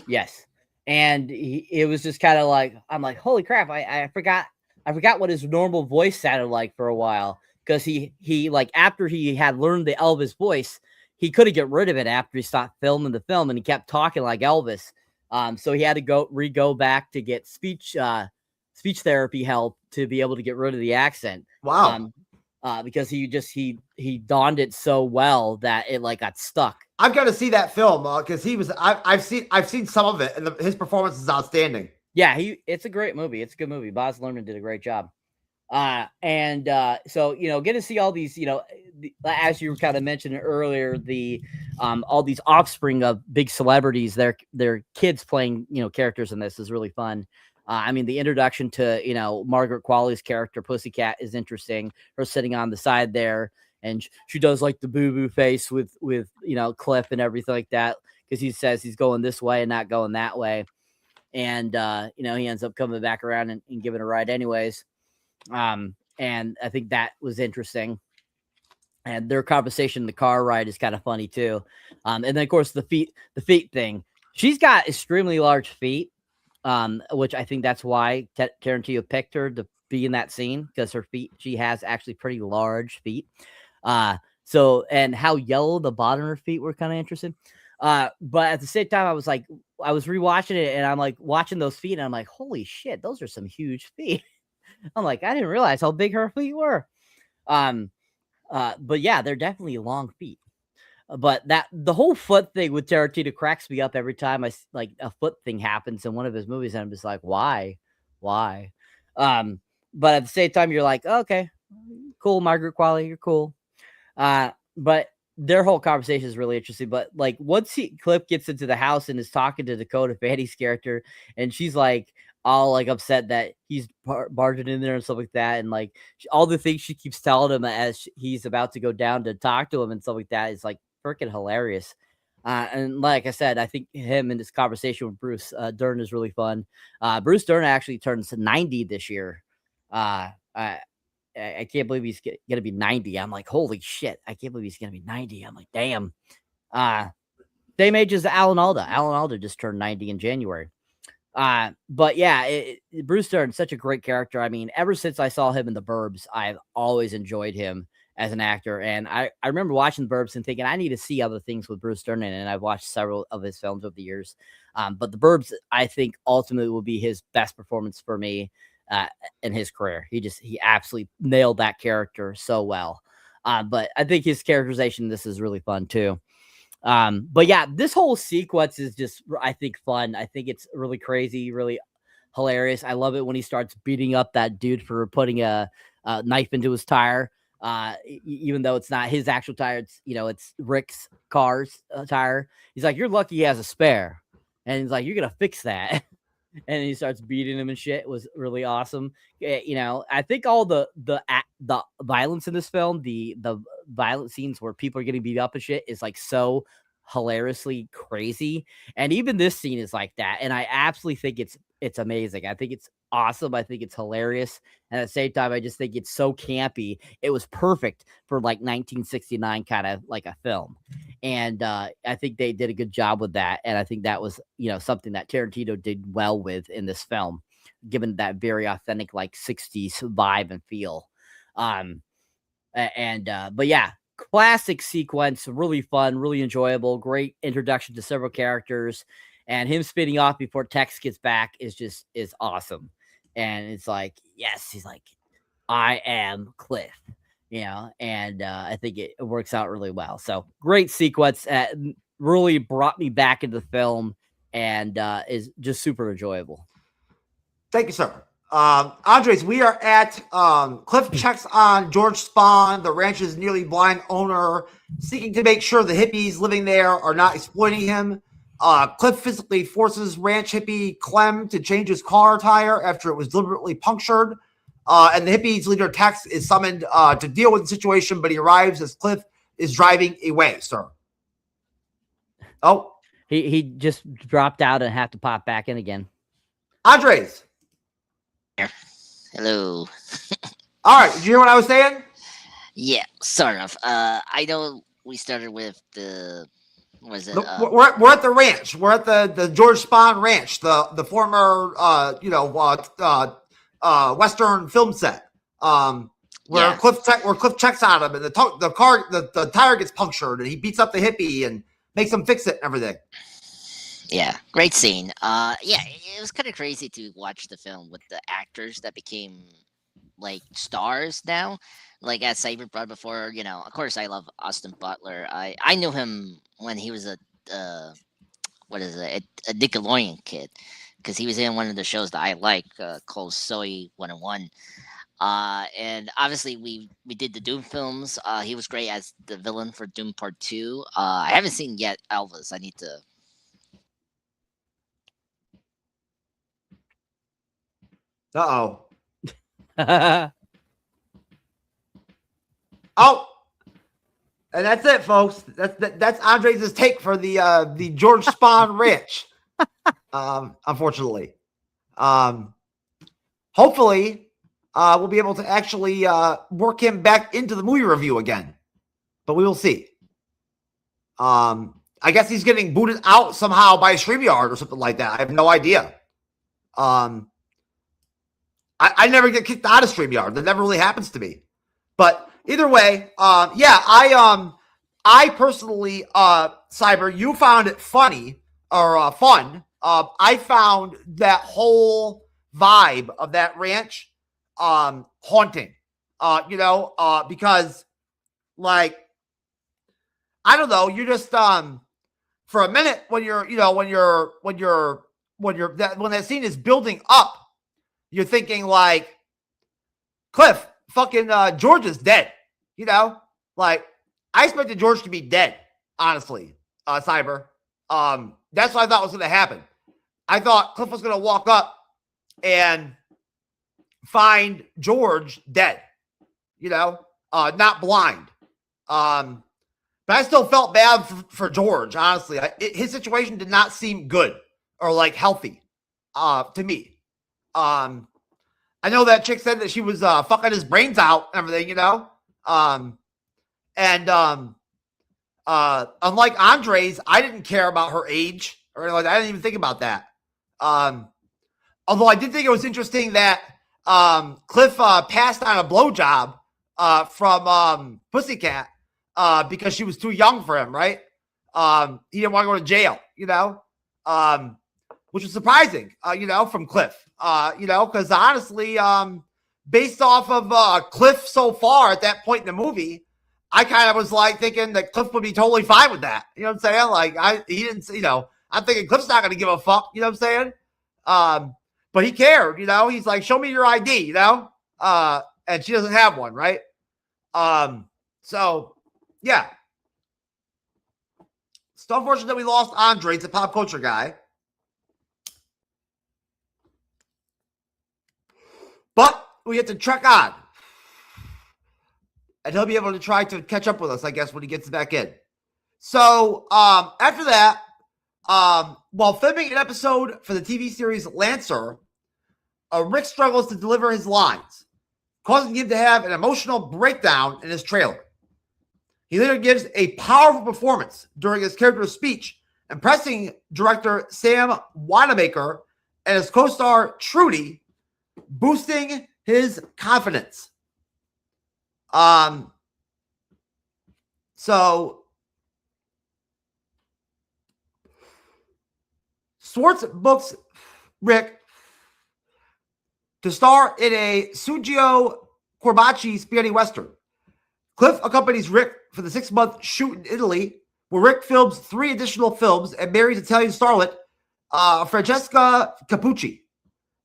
Yes. And it was just kind of I'm like, holy crap. I forgot what his normal voice sounded like for a while, because he after he had learned the Elvis voice, he couldn't get rid of it after he stopped filming the film, and he kept talking like Elvis. So he had to go back to get speech therapy help to be able to get rid of the accent. Wow. Because he donned it so well that it got stuck. I've got to see that film because I've seen some of it, and his performance is outstanding. Yeah, it's a great movie. It's a good movie. Baz Luhrmann did a great job. So, get to see all these, as you were kind of mentioning earlier, all these offspring of big celebrities, their kids playing, characters in this is really fun. I mean, the introduction to, Margaret Qualley's character, Pussycat, is interesting. Her sitting on the side there, and she does the boo-boo face with Cliff and everything like that, because he says he's going this way and not going that way. And, he ends up coming back around and giving a ride anyways. and I think that was interesting. And their conversation in the car ride is kind of funny too. And then of course the feet thing. She's got extremely large feet, which I think that's why Tarantino picked her to be in that scene, because her feet, she has actually pretty large feet. So, and how yellow the bottom of her feet were kind of interesting. But at the same time, I was rewatching it and I'm like watching those feet and I'm like, holy shit, those are some huge feet. I'm like, I didn't realize how big her feet were. But yeah, they're definitely long feet. But that the whole foot thing with Tarantino cracks me up every time like a foot thing happens in one of his movies, and I'm just like, why? But at the same time, you're like, okay, cool, Margaret Qualley, you're cool. But their whole conversation is really interesting. But like once Cliff gets into the house and is talking to Dakota Fanny's character, and she's like all like upset that he's barging in there and stuff like that, and like all the things she keeps telling him as he's about to go down to talk to him and stuff like that is like freaking hilarious. And like I said, I think him in this conversation with Bruce Dern is really fun. Bruce Dern actually turns 90 this year. I can't believe he's gonna be 90. I'm like, holy shit! I can't believe he's gonna be 90. I'm like, damn. Same age as Alan Alda. Alan Alda just turned 90 in January. But yeah, Bruce Dern, such a great character. I mean, ever since I saw him in The Burbs, I've always enjoyed him as an actor. And I remember watching The Burbs and thinking, I need to see other things with Bruce Dern in it. And I've watched several of his films over the years. But The Burbs, I think, ultimately will be his best performance for me in his career. He absolutely nailed that character so well. But I think his characterization in this is really fun too. But yeah, this whole sequence is just, I think, fun. I think it's really crazy, really hilarious. I love it when he starts beating up that dude for putting a knife into his tire. Even though it's not his actual tire, it's Rick's car's tire. He's like, you're lucky he has a spare. And he's like, you're going to fix that. And he starts beating him and shit. It was really awesome. I think all the violence in this film, the violent scenes where people are getting beat up and shit is like so hilariously crazy. And even this scene is like that. And I absolutely think it's amazing. I think it's awesome. I think it's hilarious. And at the same time, I just think it's so campy. It was perfect for like 1969 kind of like a film. And I think they did a good job with that. And I think that was, something that Tarantino did well with in this film, given that very authentic, like 60s vibe and feel. But yeah, classic sequence, really fun, really enjoyable, great introduction to several characters, and him spinning off before Tex gets back is awesome. And it's like, yes, he's like, I am Cliff, and I think it works out really well. So great sequence, really brought me back into the film, and is just super enjoyable. Thank you, sir. Andres, we are at Cliff checks on George Spahn, the ranch's nearly blind owner, seeking to make sure the hippies living there are not exploiting him. Cliff physically forces ranch hippie Clem to change his car tire after it was deliberately punctured. And the hippies leader Tex is summoned to deal with the situation, but he arrives as Cliff is driving away, sir. Oh. He just dropped out and had to pop back in again. Andres. Hello. All right. Did you hear what I was saying? Yeah, sort of. I know we started with the... Was it? We're at the ranch. We're at the George Spahn ranch, the former Western film set. Where Cliff checks on him, and the tire gets punctured, and he beats up the hippie and makes him fix it and everything. Yeah, great scene. It was kind of crazy to watch the film with the actors that became like stars now. Like as Cyber brought before, of course I love Austin Butler. I knew him when he was a Nickelodeon kid, because he was in one of the shows that I like called Soy 101. And obviously we did the Doom films. He was great as the villain for Doom Part 2. I haven't seen yet Elvis. I need to. Oh, and that's it, folks. That's Andres' take for the George Spahn ranch. Unfortunately, hopefully, we'll be able to actually work him back into the movie review again. But we will see. I guess he's getting booted out somehow by StreamYard or something like that. I have no idea. I never get kicked out of StreamYard. That never really happens to me. But either way, yeah, I personally, Cyber, you found it funny or fun. I found that whole vibe of that ranch haunting. Because like, I don't know, you're just for a minute when that scene is building up, you're thinking like, Cliff, fucking George is dead. Like I expected George to be dead, honestly, Cyber. That's what I thought was going to happen. I thought Cliff was going to walk up and find George dead, not blind. But I still felt bad for George, honestly. His situation did not seem good or like healthy to me. I know that chick said that she was fucking his brains out and everything, unlike Andre's, I didn't care about her age or anything like that. I didn't even think about that. Although I did think it was interesting that Cliff passed on a blowjob from Pussycat because she was too young for him, right? He didn't want to go to jail, which was surprising, from Cliff, because honestly, based off of Cliff so far at that point in the movie, I kind of was like thinking that Cliff would be totally fine with that. You know what I'm saying? Like he didn't, I'm thinking Cliff's not going to give a fuck. You know what I'm saying? But he cared, he's like, show me your ID, and she doesn't have one. Right. So yeah. It's unfortunate that we lost Andre. It's a pop culture guy. But we have to trek on. And he'll be able to try to catch up with us, I guess, when he gets back in. So after that, while filming an episode for the TV series Lancer, Rick struggles to deliver his lines, causing him to have an emotional breakdown in his trailer. He later gives a powerful performance during his character's speech, impressing director Sam Wanamaker and his co-star Trudy, boosting his confidence. So Swartz books Rick to star in a Sergio Corbucci spaghetti western. Cliff accompanies Rick for the 6-month shoot in Italy, where Rick films 3 additional films and marries Italian starlet Francesca Capucci.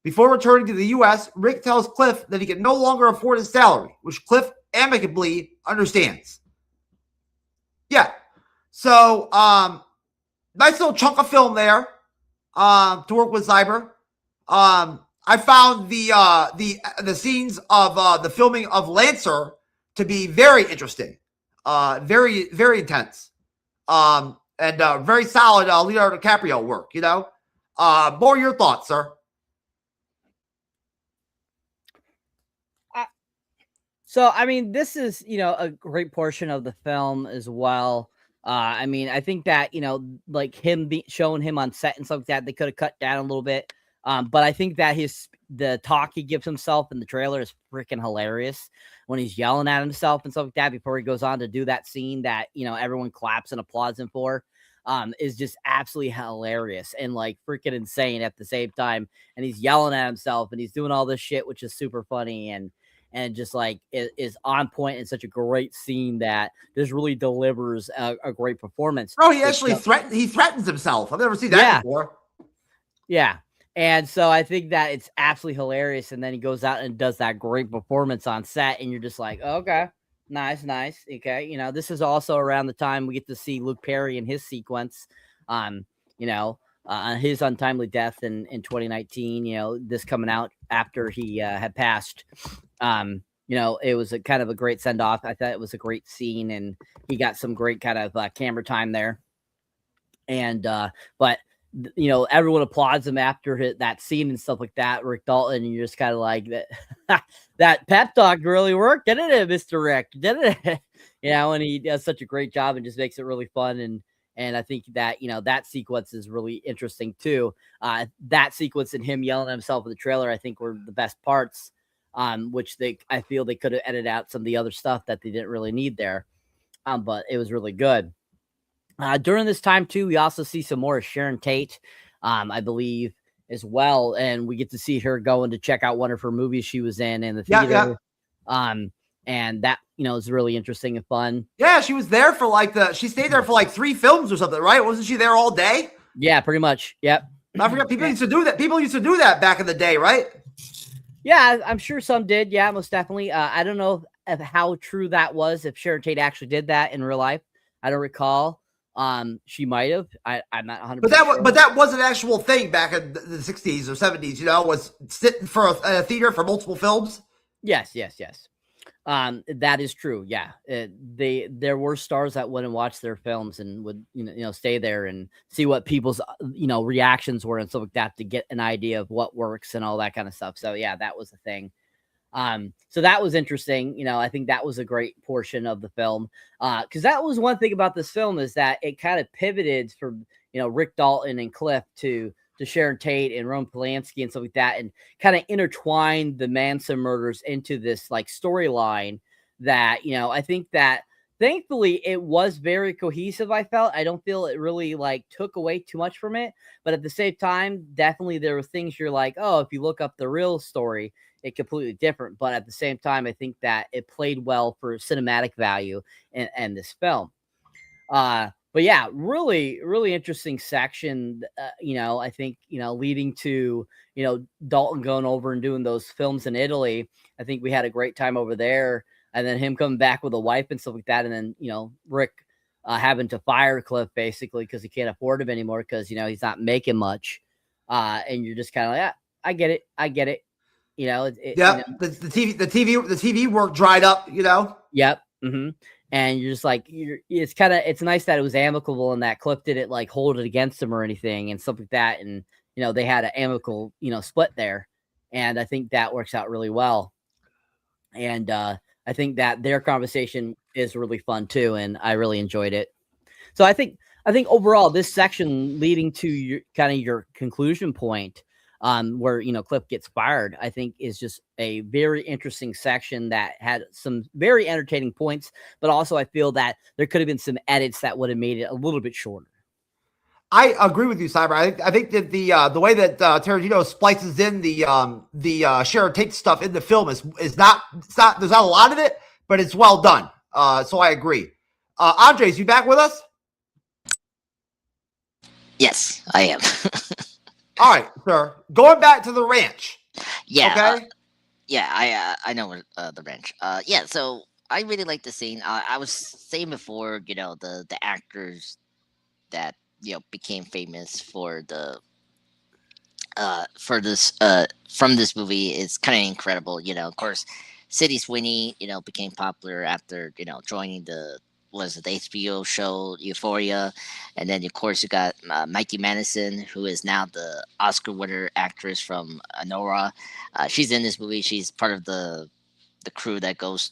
Before returning to the U.S., Rick tells Cliff that he can no longer afford his salary, which Cliff amicably understands. Yeah. So, nice little chunk of film there to work with Cyber. I found the scenes of the filming of Lancer to be very interesting, very, very intense, and very solid Leonardo DiCaprio work, More your thoughts, sir. So, I mean, this is, a great portion of the film as well. I mean, I think that, like him showing him on set and stuff like that, they could have cut down a little bit. But I think that the talk he gives himself in the trailer is freaking hilarious when he's yelling at himself and stuff like that before he goes on to do that scene that, everyone claps and applauds him for, is just absolutely hilarious and like freaking insane at the same time. And he's yelling at himself and he's doing all this shit, which is super funny and just like is on point in such a great scene that just really delivers a great performance. Oh, he actually threatens himself. I've never seen that before. Yeah. And so I think that it's absolutely hilarious. And then he goes out and does that great performance on set. And you're just like, okay, nice. Okay. This is also around the time we get to see Luke Perry in his sequence, on his untimely death in 2019, this coming out after he had passed. It was a kind of a great send off. I thought it was a great scene and he got some great kind of camera time there. And, but you know, everyone applauds him after that scene and stuff like that, Rick Dalton, and you're just kind of like that. That pep talk really worked, didn't it, Mr. Rick? Didn't it? You know, and he does such a great job and just makes it really fun. And I think that, you know, that sequence is really interesting too. That sequence and him yelling at himself in the trailer, I think, were the best parts. Which I feel they could have edited out some of the other stuff that they didn't really need there. But it was really good. During this time too, we also see some more of Sharon Tate, I believe, as well, and we get to see her going to check out one of her movies she was in the theater. And that, you know, is really interesting and fun. Yeah, she was there for she stayed there for like 3 films or something, right? Wasn't she there all day? Yeah, pretty much. Yep. I forgot people used to do that. People used to do that back in the day, right? Yeah, I'm sure some did. Yeah, most definitely. I don't know if how true that was, if Sharon Tate actually did that in real life. I don't recall. She might have. I'm not 100%. But that was an actual thing back in the 60s or 70s. You know, was sitting for a theater for multiple films. Yes. That is true. Yeah, there were stars that wouldn't watch their films and would you know stay there and see what people's reactions were and stuff like that to get an idea of what works and all that kind of stuff. So yeah, that was a thing. So that was interesting. You know, I think that was a great portion of the film. Because that was one thing about this film is that it kind of pivoted from Rick Dalton and Cliff to Sharon Tate and Roman Polanski and stuff like that, and kind of intertwined the Manson murders into this like storyline that, I think that thankfully it was very cohesive. I don't feel it really like took away too much from it, but at the same time, definitely there were things you're like, oh, if you look up the real story, it's completely different. But at the same time, I think that it played well for cinematic value in this film. But yeah, really, really interesting section, I think, leading to, Dalton going over and doing those films in Italy. I think we had a great time over there, and then him coming back with a wife and stuff like that. And then, Rick having to fire Cliff basically because he can't afford him anymore because, he's not making much. And you're just kind of like, yeah, I get it. The TV work dried up, Yep. Mm-hmm. And you're just like, it's nice that it was amicable and that Cliff didn't like hold it against him or anything and stuff like that. And, they had an amicable, split there. And I think that works out really well. And I think that their conversation is really fun too. And I really enjoyed it. So I think overall this section leading to your conclusion point, where Cliff gets fired, I think is just a very interesting section that had some very entertaining points, but also I feel that there could have been some edits that would have made it a little bit shorter. I agree with you, Cyber. I think that the way that Tarantino splices in the Sharon Tate stuff in the film is not there's not a lot of it, but it's well done. So I agree. Andres, you back with us? Yes, I am. All right, sir. Going back to the ranch. Yeah. Okay. I know the ranch. Yeah. So I really like the scene. I was saying before, the actors that became famous for this from this movie is kind of incredible. Of course, Sydney Sweeney, became popular after joining the HBO show Euphoria, and then of course you got Mikey Madison, who is now the Oscar winner actress from Anora. She's in this movie. She's part of the crew that goes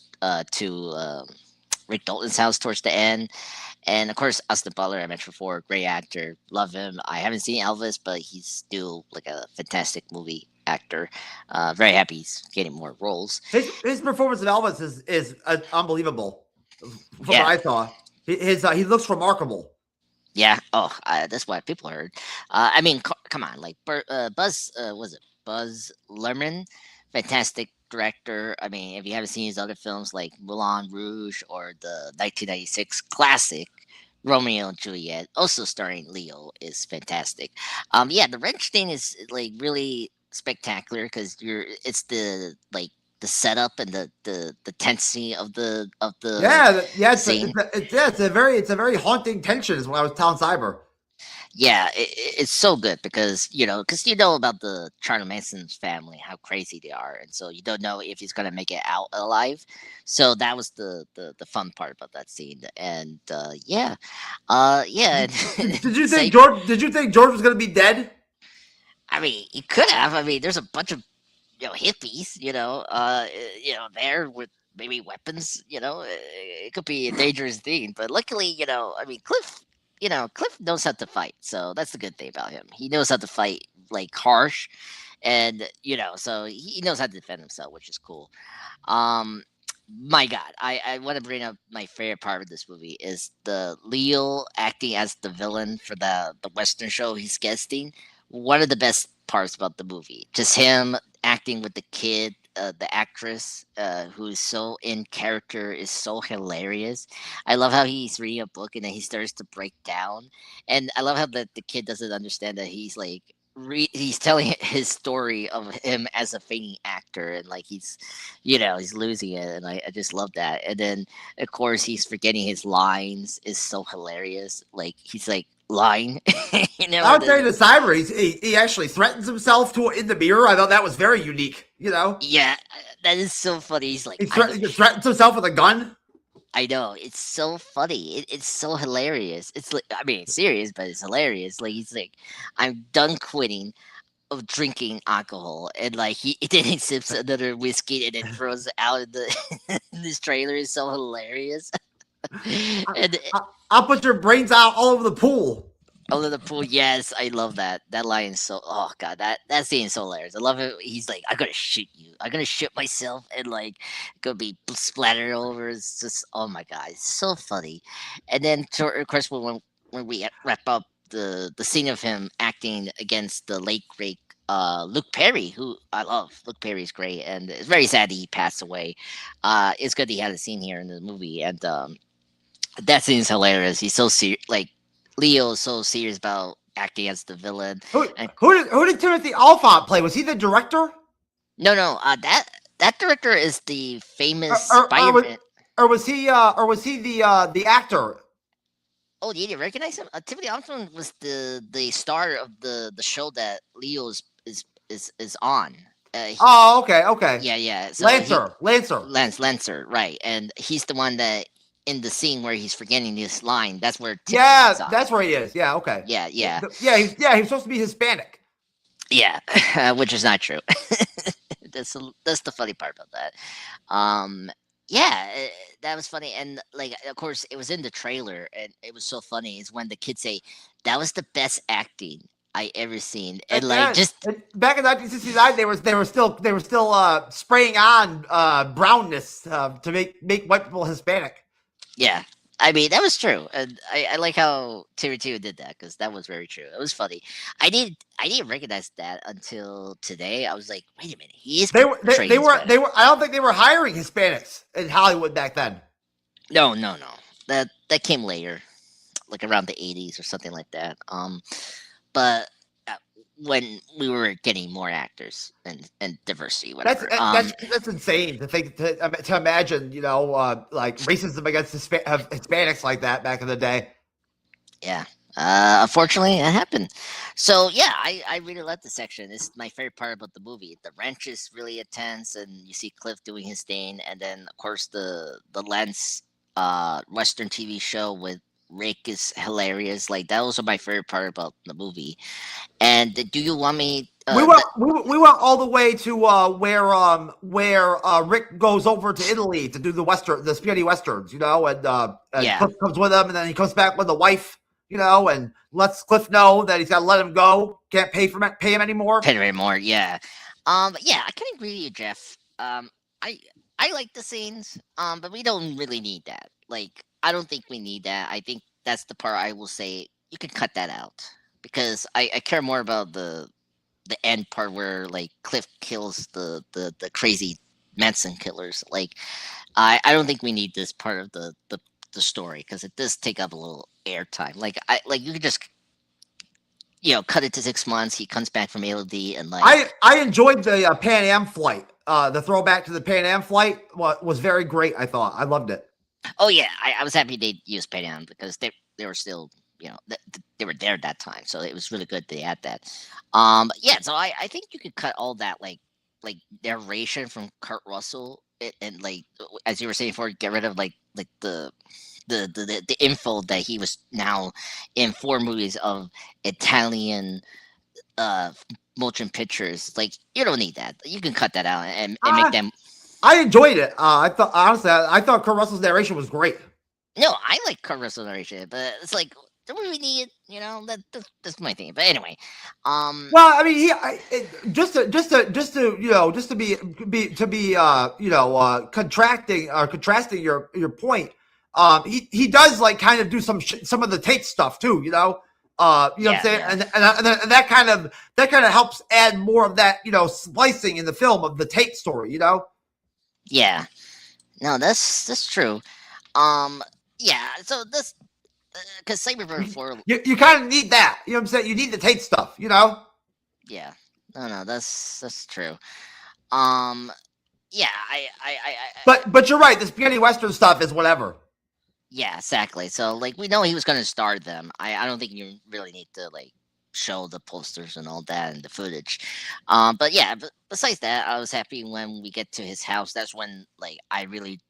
to Rick Dalton's house towards the end, and of course Austin Butler, I mentioned before, great actor, love him. I haven't seen Elvis, but he's still like a fantastic movie actor. Very happy he's getting more roles. His performance in Elvis is unbelievable. From what I saw, he looks remarkable. Yeah. Oh, that's what people heard. I mean, come on, like Buzz Lerman, fantastic director. I mean, if you haven't seen his other films like Moulin Rouge or the 1996 classic Romeo and Juliet, also starring Leo, is fantastic. Yeah, the wrench thing is like really spectacular because it's the setup and the tensity of the scene. It's a very haunting tension is what I was telling Cyber. Yeah, it's so good because you know about the Charlie Manson's family, how crazy they are, and so you don't know if he's gonna make it out alive. So that was the fun part about that scene, and yeah. Did you think Say, George? Did you think George was going to be dead? I mean, he could have. I mean, there's a bunch of hippies, there with maybe weapons. It could be a dangerous thing, but luckily, I mean, Cliff knows how to fight, so that's the good thing about him. He knows how to fight like harsh, and so he knows how to defend himself, which is cool. Um, my God, I want to bring up my favorite part of this movie is the Leo acting as the villain for the Western show he's guesting. One of the best parts about the movie, just him acting with the kid, the actress, who is so in character, is so hilarious. I love how he's reading a book and then he starts to break down, and I love how the kid doesn't understand that he's like he's telling his story of him as a fainting actor, and like he's losing it, and I just love that. And then of course he's forgetting his lines is so hilarious. Like he's like line, I and would say then the Cyber, he actually threatens himself in the mirror. I thought that was very unique. yeah, that is so funny. He's like, He threatens himself with a gun. I know, it's so funny. It's so hilarious. It's like, I mean, it's serious, but it's hilarious. Like he's like, I'm done quitting of drinking alcohol, and like then he sips another whiskey and then throws it out in the in this trailer is so hilarious. And I'll put your brains out all over the pool. over the pool, yes, I love that. That line is so. Oh god, that scene is so hilarious. I love it. He's like, "I'm gonna shoot you. I'm gonna shoot myself," and like, gonna be splattered over. It's just, oh my god, it's so funny. And then, of course, when we wrap up the scene of him acting against the late great Luke Perry, who I love. Luke Perry is great, and it's very sad he passed away. It's good he had a scene here in the movie, and that scene is hilarious. He's so serious, like Leo is so serious about acting as the villain. And Who did Timothy Olyphant play? Was he the director? no, that director is the famous Or, or, Spider-Man. or was he the actor? Oh, you didn't recognize him? Timothy Olyphant was the star of the show that Leo is on. Oh, okay. Yeah. So Lancer. Lancer, right? And he's the one that in the scene where he's forgetting this line. That's where Timothy Yeah, is on. that's where he is. Yeah, okay. Yeah. He's supposed to be Hispanic. Yeah, which is not true. That's the funny part about that. That was funny, and like, of course, it was in the trailer, and it was so funny. Is when the kids say that was the best acting I ever seen, and like just back in 1969, they were still spraying on brownness to make white people Hispanic. yeah. I mean, that was true, and I like how Tarantino did that because that was very true. It was funny. I didn't recognize that until today. I was like, wait a minute, he is. They were. I don't think they were hiring Hispanics in Hollywood back then. No. That came later, like around the 80s or something like that. But when we were getting more actors and diversity, whatever. That's insane to think to imagine. Like racism against Hispanics like that back in the day. Yeah. Unfortunately, it happened. So yeah, I really love the section. It's my favorite part about the movie. The wrench is really intense, and you see Cliff doing his thing, and then of course the Lance Western TV show with Rick is hilarious. Like that was my favorite part about the movie. And do you want me? We went all the way to where Rick goes over to Italy to do the spaghetti westerns, and Yeah. Cliff comes with him, and then he comes back with the wife, and lets Cliff know that he's got to let him go, can't pay him anymore. Pay him anymore, yeah. Yeah, I can agree with you, Jeff. I like the scenes, but we don't really need that. Like, I don't think we need that. I think that's the part I will say you can cut that out because I care more about the end part where like Cliff kills the crazy Manson killers. Like, I don't think we need this part of the story because it does take up a little airtime. Like you could just cut it to 6 months. He comes back from ALD and like I enjoyed the Pan Am flight. The throwback to the Pan Am flight was very great. I thought I loved it. Oh yeah, I was happy they used Pan Am because they were still they were there at that time, so it was really good they had that. Yeah, so I think you could cut all that like narration from Kurt Russell and like as you were saying before, get rid of like the info that he was now in 4 movies of Italian motion pictures. Like you don't need that. You can cut that out and make them. I enjoyed it. I thought honestly, I thought Kurt Russell's narration was great. No, I like Kurt Russell narration, but it's like, do we really need it? That's my thing. But anyway, Well, I mean, just to be contrasting your point. He does like kind of do some of the Tate stuff too. What I'm saying, and that kind of helps add more of that splicing in the film of the Tate story. Yeah, no, that's true. Yeah, so this because Cyberpunk 4, you kind of need that. You know what I'm saying? You need the Tate stuff. Yeah, no, that's true. Yeah, But you're right. The spaghetti western stuff is whatever. Yeah, exactly. So like we know he was going to star them. I don't think you really need to like show the posters and all that and the footage. But yeah, but besides that, I was happy when we get to his house. That's when like I really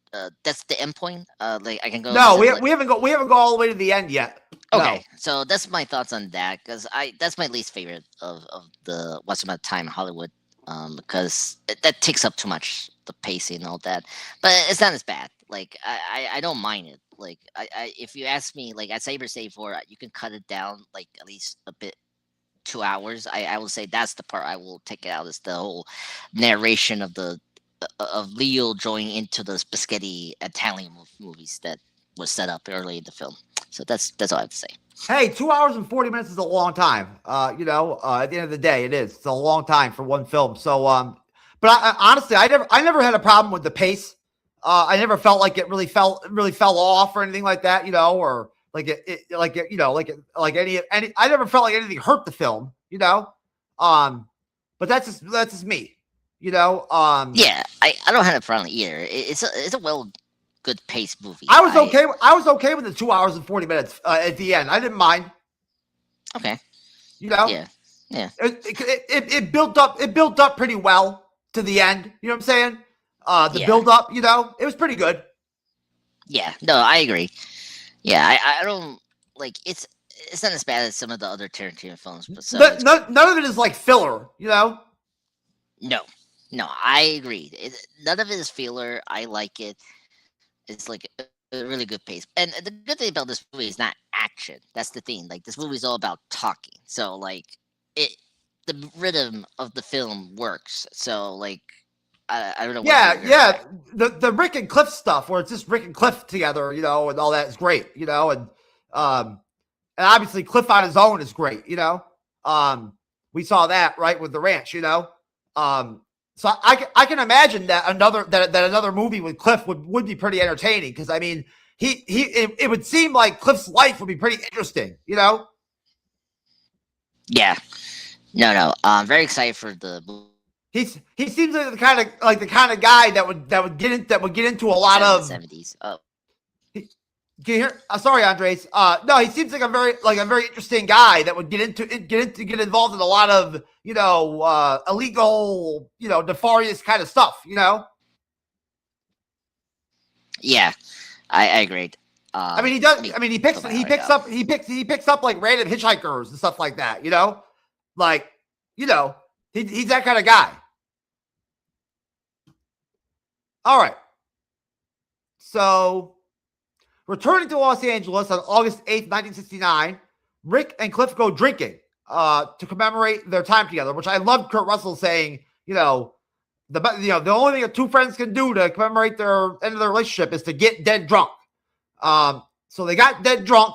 that's the end point. Like I can go. No, we haven't gone all the way to the end yet. Okay, No. so that's my thoughts on that because that's my least favorite of the Once Upon a Time in Hollywood. Because that takes up too much the pacing and all that, but it's not as bad. Like I don't mind it. Like I if you ask me, like at Saber Save 4, you can cut it down like at least a bit, 2 hours. I will say that's the part I will take it out is the whole narration of Leo joining into the spaghetti Italian movies that was set up early in the film. So that's all I have to say. Hey, 2 hours and 40 minutes is a long time. At the end of the day, it is. It's a long time for one film. So, but I honestly, I never had a problem with the pace. I never felt like it really fell off or anything like that. Or like any. I never felt like anything hurt the film. But that's just me. Yeah, I don't have a problem either. It's a good paced movie. I was okay with the 2 hours and 40 minutes at the end. I didn't mind. Okay. Yeah. It built up pretty well to the end. You know what I'm saying? The build up, it was pretty good. Yeah, no, I agree. Yeah, I don't like it's not as bad as some of the other Tarantino films, but none of it is like filler, No, I agree. None of it is filler. I like it. It's like a really good pace. And the good thing about this movie is not action. That's the thing. Like this movie is all about talking. So like the rhythm of the film works. So like I don't know. Yeah. The Rick and Cliff stuff where it's just Rick and Cliff together, and all that is great, and obviously Cliff on his own is great, we saw that right with the ranch, So I can imagine that another movie with Cliff would be pretty entertaining because I mean it would seem like Cliff's life would be pretty interesting, Yeah. No. I'm very excited for the movie. He seems like the kind of guy that would get into a lot of 70s. Oh. Can you hear? Sorry, Andres. No, he seems like a very interesting guy that would get involved in a lot of illegal nefarious kind of stuff. Yeah, I agree. I mean, he does. I mean, he picks up like random hitchhikers and stuff like that. He's that kind of guy. All right. So, returning to Los Angeles on August 8th, 1969, Rick and Cliff go drinking to commemorate their time together, which I love Kurt Russell saying, the only thing that two friends can do to commemorate their end of their relationship is to get dead drunk. So they got dead drunk.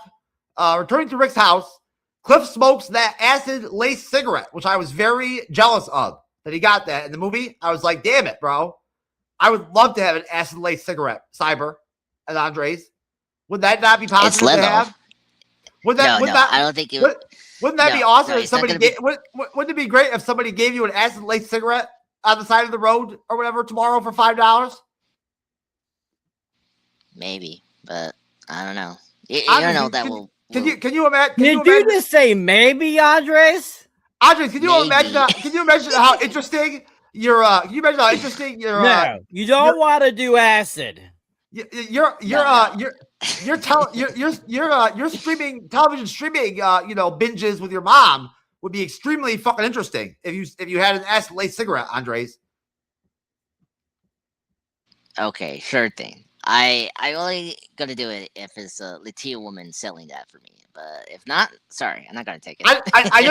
Returning to Rick's house, Cliff smokes that acid-laced cigarette, which I was very jealous of that he got that in the movie. I was like, damn it, bro. I would love to have an acid-laced cigarette, Cyber and Andres. Would that not be possible to have? I don't think it would. Wouldn't that be awesome if somebody wouldn't it be great if somebody gave you an acid-laced cigarette on the side of the road or whatever tomorrow for $5? Maybe, but I don't know. You don't know that will Can you imagine? Did you just say maybe, Andres? Andres, can you Maybe. imagine? Can you imagine how interesting your? Can you imagine how interesting your? No, you don't want to do acid. You're streaming television streaming binges with your mom would be extremely fucking interesting if you had an acid-laced cigarette, Andres. Okay, sure thing. I only gonna do it if it's a Latina woman selling that for me. But if not, sorry, I'm not gonna take it. I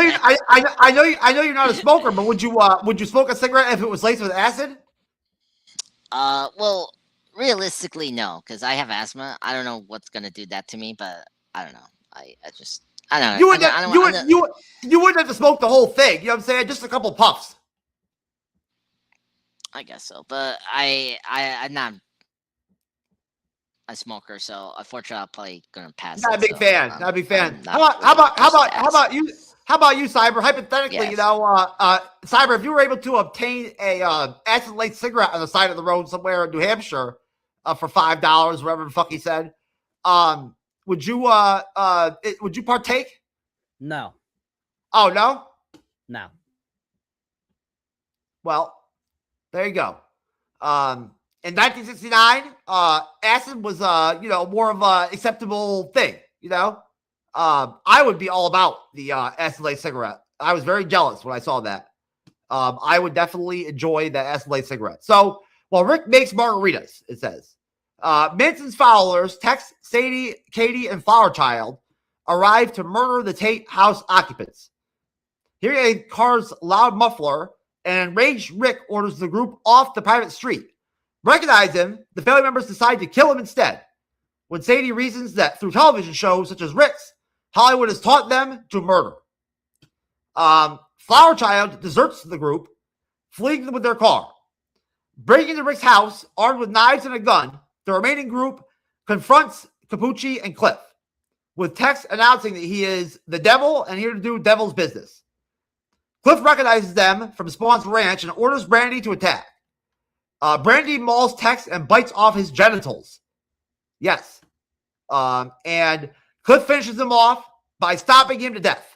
know you're not a smoker, but would you smoke a cigarette if it was laced with acid? Well, realistically, no, because I have asthma. I don't know what's gonna do that to me, but I don't know. I don't know. You wouldn't have to smoke the whole thing. You know what I'm saying? Just a couple puffs. I guess so, but I'm not a smoker, so unfortunately, I'm probably gonna pass. Not a big fan. Not a big fan. How How about you, Cyber? Hypothetically, Yes. Cyber, if you were able to obtain a acid-laced cigarette on the side of the road somewhere in New Hampshire for $5, whatever the fuck he said, would you partake? No. Oh no. No. Well, there you go. In 1969, acid was more of a acceptable thing. I would be all about the acid-laced cigarette. I was very jealous when I saw that. I would definitely enjoy the acid-laced cigarette. So, while Rick makes margaritas, it says, Manson's followers, Tex, Sadie, Katie, and Flower Child, arrive to murder the Tate house occupants. Hearing a car's loud muffler, an enraged Rick orders the group off the private street. Recognize him, the family members decide to kill him instead. When Sadie reasons that through television shows such as Rick's, Hollywood has taught them to murder. Flower Child deserts the group, fleeing with their car. Breaking into Rick's house, armed with knives and a gun, the remaining group confronts Capucci and Cliff, with Tex announcing that he is the devil and here to do devil's business. Cliff recognizes them from Spawn's ranch and orders Brandy to attack. Brandy mauls Tex and bites off his genitals. Yes. And Cliff finishes him off by stopping him to death.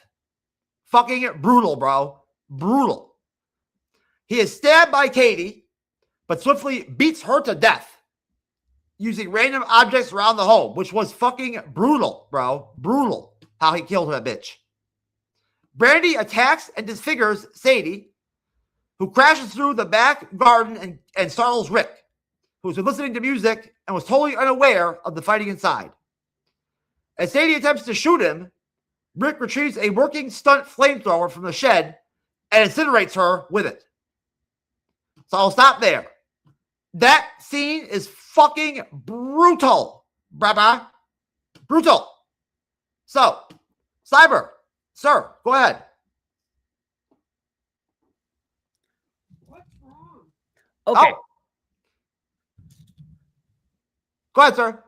Fucking brutal, bro. Brutal. He is stabbed by Katie, but swiftly beats her to death using random objects around the home, which was fucking brutal, bro. Brutal how he killed that bitch. Brandy attacks and disfigures Sadie, who crashes through the back garden and startles Rick, who was listening to music and was totally unaware of the fighting inside. As Sadie attempts to shoot him, Rick retrieves a working stunt flamethrower from the shed and incinerates her with it. So I'll stop there. That scene is fucking brutal, brother. Brutal. So, Cyber, sir, go ahead. What's wrong? Okay. Oh. Go ahead, sir.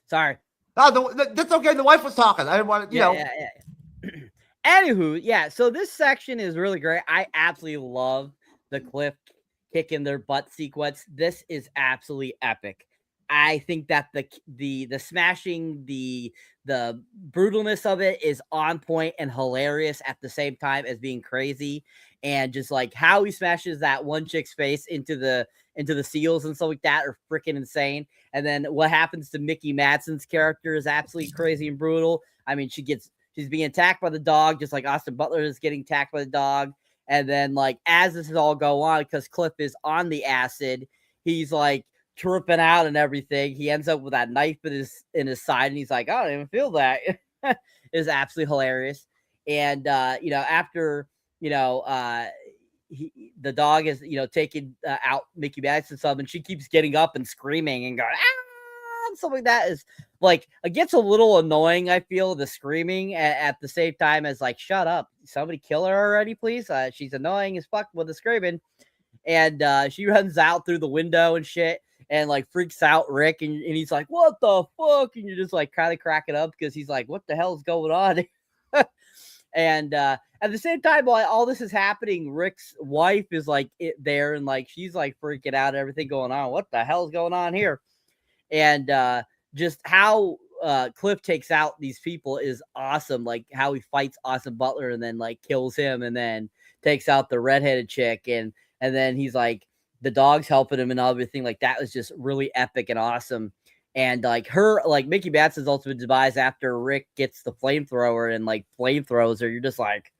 Sorry. No, that's okay. The wife was talking. I didn't want to, Yeah. Anywho, yeah. So this section is really great. I absolutely love the Cliff kicking their butt sequence. This is absolutely epic. I think that the smashing, the brutalness of it is on point and hilarious at the same time as being crazy. And just like how he smashes that one chick's face into the seals and stuff like that are freaking insane. And then what happens to Mickey Madsen's character is absolutely crazy and brutal. I mean, she's being attacked by the dog, just like Austin Butler is getting attacked by the dog. And then, like, as this is all go on, because Cliff is on the acid, he's like tripping out and everything. He ends up with that knife in his side, and he's like, "I don't even feel that." It is absolutely hilarious. And after the dog is taking out Mickey Madsen and stuff, and she keeps getting up and screaming and going, "Ah!" and stuff like that. Is like, it gets a little annoying, I feel, the screaming at the same time as like, shut up, somebody kill her already, please. She's annoying as fuck with the screaming. And she runs out through the window and shit and like freaks out Rick, and he's like, what the fuck? And you're just like kind of cracking up because he's like, what the hell's going on? And at the same time, while all this is happening, Rick's wife is like there, and like she's like freaking out, everything going on. What the hell's going on here? And just how Cliff takes out these people is awesome. Like how he fights Austin Butler and then like kills him and then takes out the redheaded chick and then he's like the dog's helping him and everything. Like that was just really epic and awesome. And like her, like Mickey Matson's ultimate demise after Rick gets the flamethrower and like flamethrowers her, you're just like,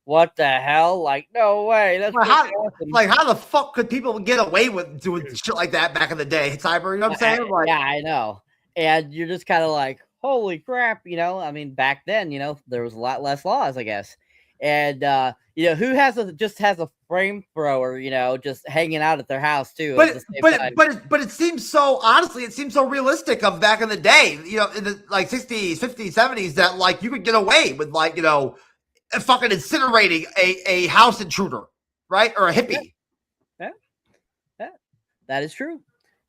what the hell? Like, no way. That's awesome. Like, how the fuck could people get away with doing shit like that back in the day, Cyber? You know what I'm saying? Like, yeah, I know. And you're just kind of like, holy crap, you know? I mean, back then, you know, there was a lot less laws, I guess. And you know, who has a flamethrower, you know, just hanging out at their house too? But it seems so, honestly, it seems so realistic of back in the day, you know, in the like 60s, 50s, 70s, that like you could get away with like, you know, fucking incinerating a house intruder, right? Or a hippie. Yeah. That is true.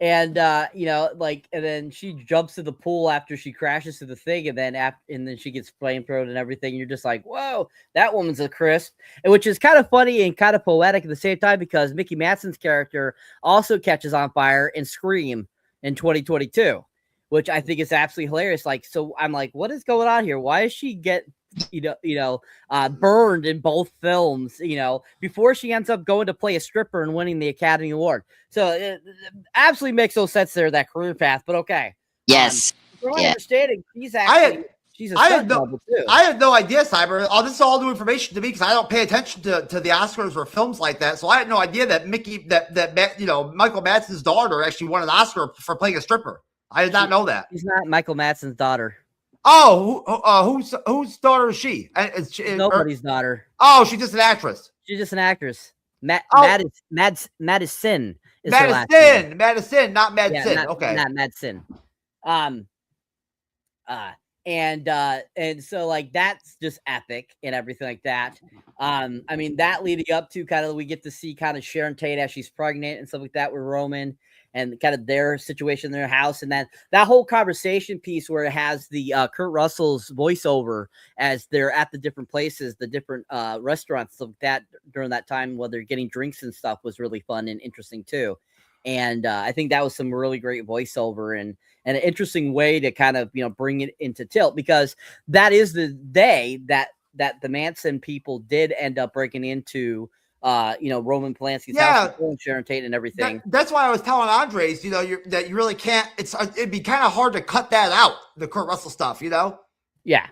And you know, like, and then she jumps to the pool after she crashes to the thing, and then she gets flamethrowed and everything. You're just like, whoa, that woman's a crisp, and which is kind of funny and kind of poetic at the same time because Mickey Matson's character also catches on fire in Scream in 2022, which I think is absolutely hilarious. Like, so I'm like, what is going on here? Why does she get burned in both films, you know, before she ends up going to play a stripper and winning the Academy Award? So it absolutely makes no sense there, that career path, but okay. Yes. From my understanding, she's a stunt double too. I had no idea, Cyber. Oh, this is all new information to me because I don't pay attention to the Oscars or films like that. So I had no idea that Michael Madsen's daughter actually won an Oscar for playing a stripper. I did not know that. She's not Michael Madsen's daughter. Oh, whose daughter is she? Nobody's daughter. Oh, she's just an actress. She's just an actress. Madison is Madison, not Madsen. Yeah, okay, not Madsen. And so like that's just epic and everything like that. I mean, that leading up to kind of we get to see kind of Sharon Tate as she's pregnant and stuff like that with Roman and kind of their situation in their house, and then that whole conversation piece where it has the Kurt Russell's voiceover as they're at the different places, the different restaurants, stuff like that during that time, while they're getting drinks and stuff, was really fun and interesting too. And I think that was some really great voiceover and an interesting way to kind of, you know, bring it into tilt, because that is the day that the Manson people did end up breaking into Roman Polanski's house and Sharon Tate and everything. That's why I was telling Andres, you know, that you really can't. It'd be kind of hard to cut that out, the Kurt Russell stuff, you know. Yeah,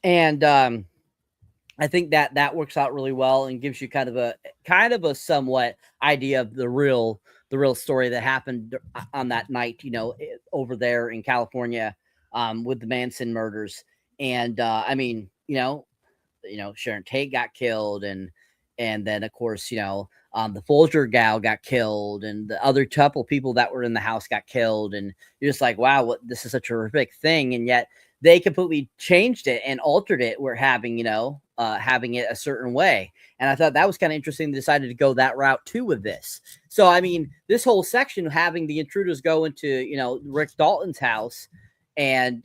and I think that works out really well and gives you kind of a somewhat idea of the real story that happened on that night, you know, over there in California, with the Manson murders. And I mean, you know, Sharon Tate got killed, and then of course, you know, the Folger gal got killed, and the other couple people that were in the house got killed, and you're just like, wow, this is such a horrific thing, and yet they completely changed it and altered it. We're having, having it a certain way. And I thought that was kind of interesting. They decided to go that route too with this. So, I mean, this whole section, having the intruders go into, Rick Dalton's house and,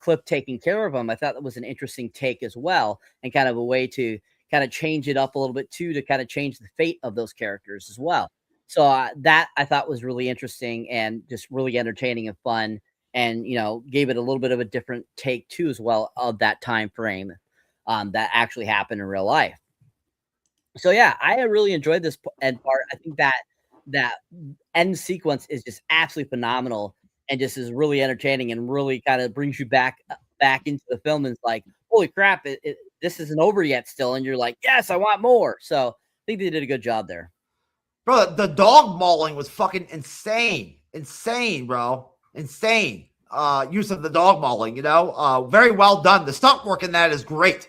Cliff taking care of them, I thought that was an interesting take as well. And kind of a way to kind of change it up a little bit too, to kind of change the fate of those characters as well. So that I thought was really interesting and just really entertaining and fun. And, gave it a little bit of a different take too, as well, of that time frame that actually happened in real life. So, yeah, I really enjoyed this end part. I think that end sequence is just absolutely phenomenal and just is really entertaining and really kind of brings you back into the film. And it's like, holy crap, this isn't over yet still. And you're like, yes, I want more. So I think they did a good job there. Bro, the dog mauling was fucking insane. Insane, bro. Insane use of the dog mauling, very well done. The stunt work in that is great.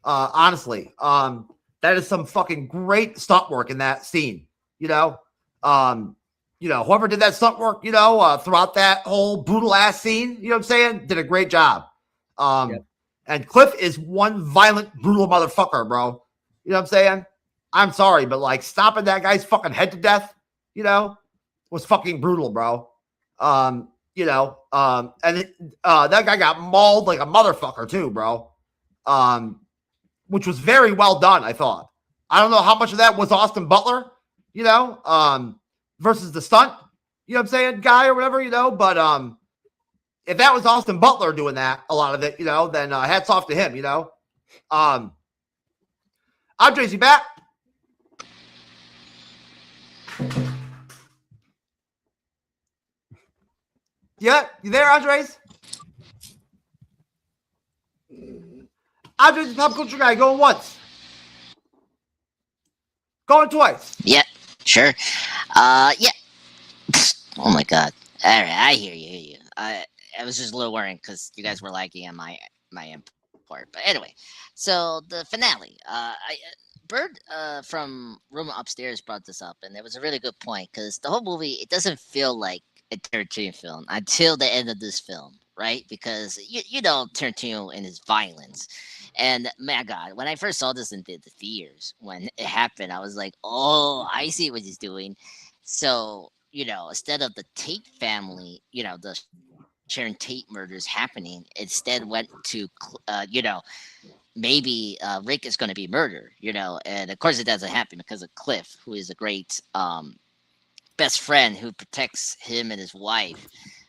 Honestly, that is some fucking great stunt work in that scene. Whoever did that stunt work, throughout that whole brutal ass scene, you know what I'm saying, did a great job. And Cliff is one violent, brutal motherfucker, bro. You know what I'm saying? I'm sorry, but like stopping that guy's fucking head to death, was fucking brutal, bro. And that guy got mauled like a motherfucker too, bro. Which was very well done, I thought. I don't know how much of that was Austin Butler, versus the stunt, guy or whatever, but if that was Austin Butler doing that, a lot of it, then hats off to him, Andres, you back? Yeah, you there, Andres? Andres, the pop culture guy, going once. Going twice. Yeah, sure. Yeah. Oh my god. All right, I hear you. I was just a little worried because you guys were lagging on my end part. But anyway, so the finale. Bird from room upstairs brought this up, and it was a really good point because the whole movie, it doesn't feel like a Tarantino film until the end of this film, right? Because you know Tarantino and his violence. And my God, when I first saw this in the theaters, when it happened, I was like, "Oh, I see what he's doing." So instead of the Tate family, the Sharon Tate murders happening, instead went to, maybe Rick is going to be murdered, and of course it doesn't happen because of Cliff, who is a great best friend who protects him and his wife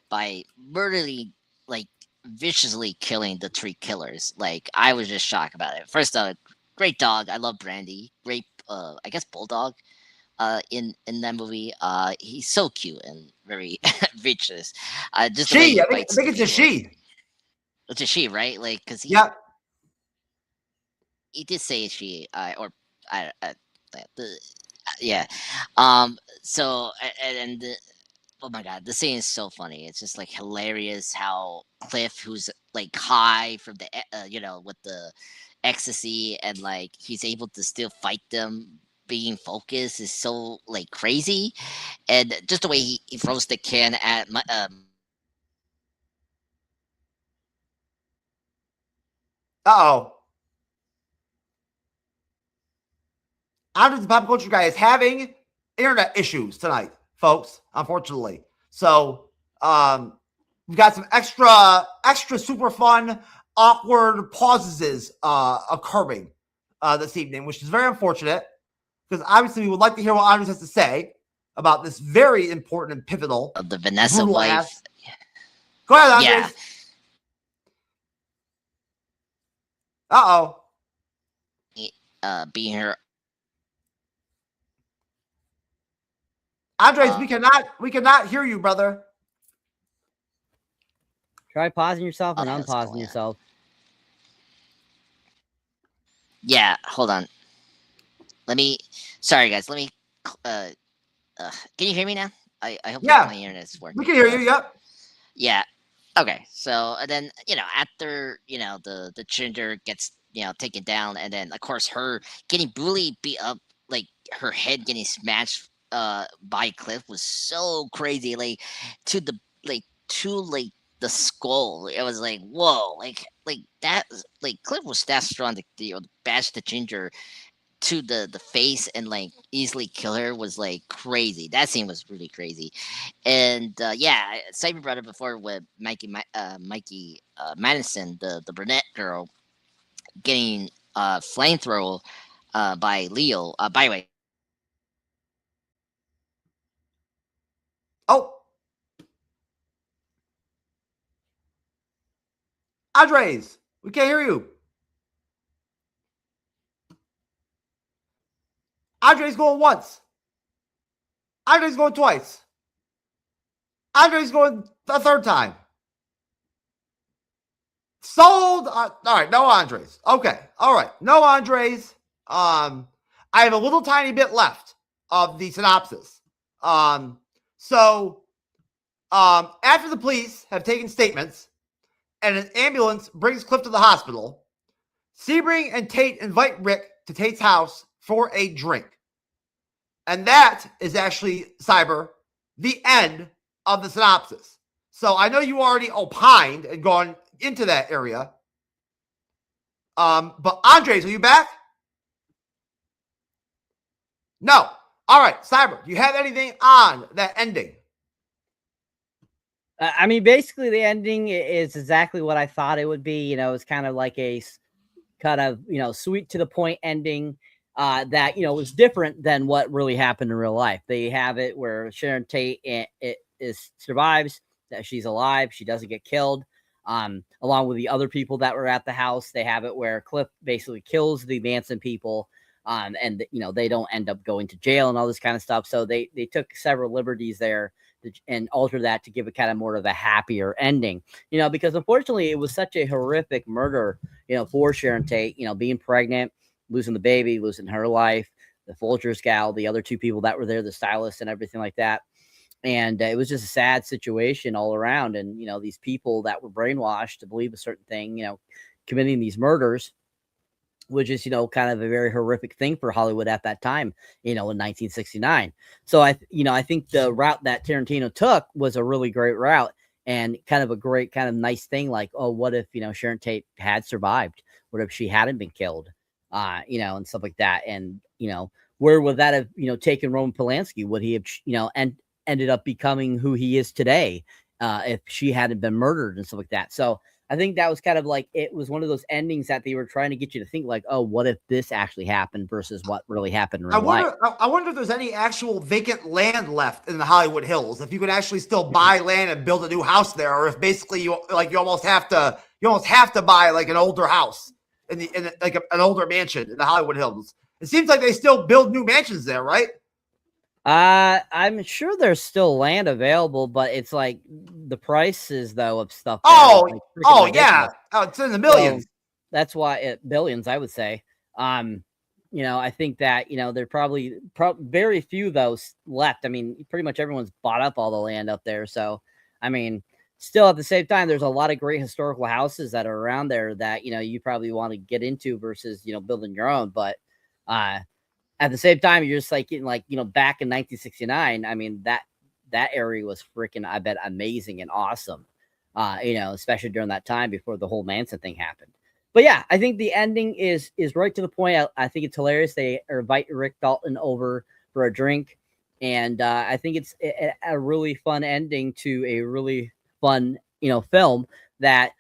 by murderly, like viciously killing the three killers. Like I was just shocked about it. First, great dog. I love Brandy. Great, I guess bulldog. In that movie, he's so cute and very vicious. Just the way he I bites think it's a people. she. It's a she, right? Like, because he did say she, yeah. So and oh my god, the scene is so funny. It's just like hilarious how Cliff, who's like high from the with the ecstasy, and like he's able to still fight them being focused, is so like crazy. And just the way he throws the can at Uh-oh. Andres, the pop culture guy, is having internet issues tonight, folks, unfortunately. So we've got some extra super fun, awkward pauses occurring this evening, which is very unfortunate because obviously we would like to hear what Andres has to say about this very important and pivotal. the Vanessa wife. Go ahead, Andres. Yeah. Being her. Andres, we cannot hear you, brother. Try pausing yourself and unpausing yourself. Yeah, hold on. Sorry guys, let me can you hear me now? I hope my internet's working. We can hear you, yep. Yeah. Okay. So and then after the ginger gets taken down, and then of course her getting bullied, beat up, like her head getting smashed by Cliff was so crazy, like to the skull. It was like, whoa, like that, like Cliff was that strong to bash the ginger to the face and like easily kill her was like crazy. That scene was really crazy. And yeah, Cyber brought it before with Mikey Madison, the brunette girl, getting flamethrower by Leo. By the way, Andres, we can't hear you. Andre's going once. Andre's going twice. Andre's going the third time. Sold. All right, no Andres. Okay, all right, no Andres. I have a little tiny bit left of the synopsis. So after the police have taken statements and an ambulance brings Cliff to the hospital, Sebring and Tate invite Rick to Tate's house for a drink. And that is actually, Cyber, the end of the synopsis. So I know you already opined and gone into that area. But Andres, are you back? No. All right, Cyber, do you have anything on that ending? I mean, basically the ending is exactly what I thought it would be. It's kind of like a kind of, sweet to the point ending that, was different than what really happened in real life. They have it where Sharon Tate survives, that she's alive. She doesn't get killed. Along with the other people that were at the house, they have it where Cliff basically kills the Manson people. And you know, they don't end up going to jail and all this kind of stuff. So they took several liberties there and altered that to give it kind of more of a happier ending, you know, because unfortunately it was such a horrific murder, you know, for Sharon Tate, you know, being pregnant, losing the baby, losing her life, the Folgers gal, the other two people that were there, the stylist and everything like that. And it was just a sad situation all around. And, you know, these people that were brainwashed to believe a certain thing, you know, committing these murders, which is, you know, kind of a very horrific thing for Hollywood at that time, you know, in 1969. So I think the route that Tarantino took was a really great route and kind of a great kind of nice thing. Like, oh, what if, you know, Sharon Tate had survived? What if she hadn't been killed? You know, and stuff like that. And, you know, where would that have, you know, taken Roman Polanski? Would he have, you know, and ended up becoming who he is today if she hadn't been murdered and stuff like that? So I think that was kind of like, it was one of those endings that they were trying to get you to think like, oh, what if this actually happened versus what really happened in real life? I wonder if there's any actual vacant land left in the Hollywood Hills. If you could actually still buy land and build a new house there, or if basically you almost have to buy like an older house in an older mansion in the Hollywood Hills. It seems like they still build new mansions there, right? I'm sure there's still land available, but it's like the prices though of stuff. Yeah. Oh, it's in the millions. So that's why billions, I would say. You know, I think that, you know, there probably very few those left. I mean, pretty much everyone's bought up all the land up there. So, I mean, still at the same time, there's a lot of great historical houses that are around there that, you know, you probably want to get into versus, you know, building your own. But, at the same time, you're just like, you know, back in 1969, I mean, that area was freaking, I bet, amazing and awesome, you know, especially during that time before the whole Manson thing happened. But yeah, I think the ending is right to the point. I think it's hilarious. They invite Rick Dalton over for a drink. And I think it's a really fun ending to a really fun, you know, film that,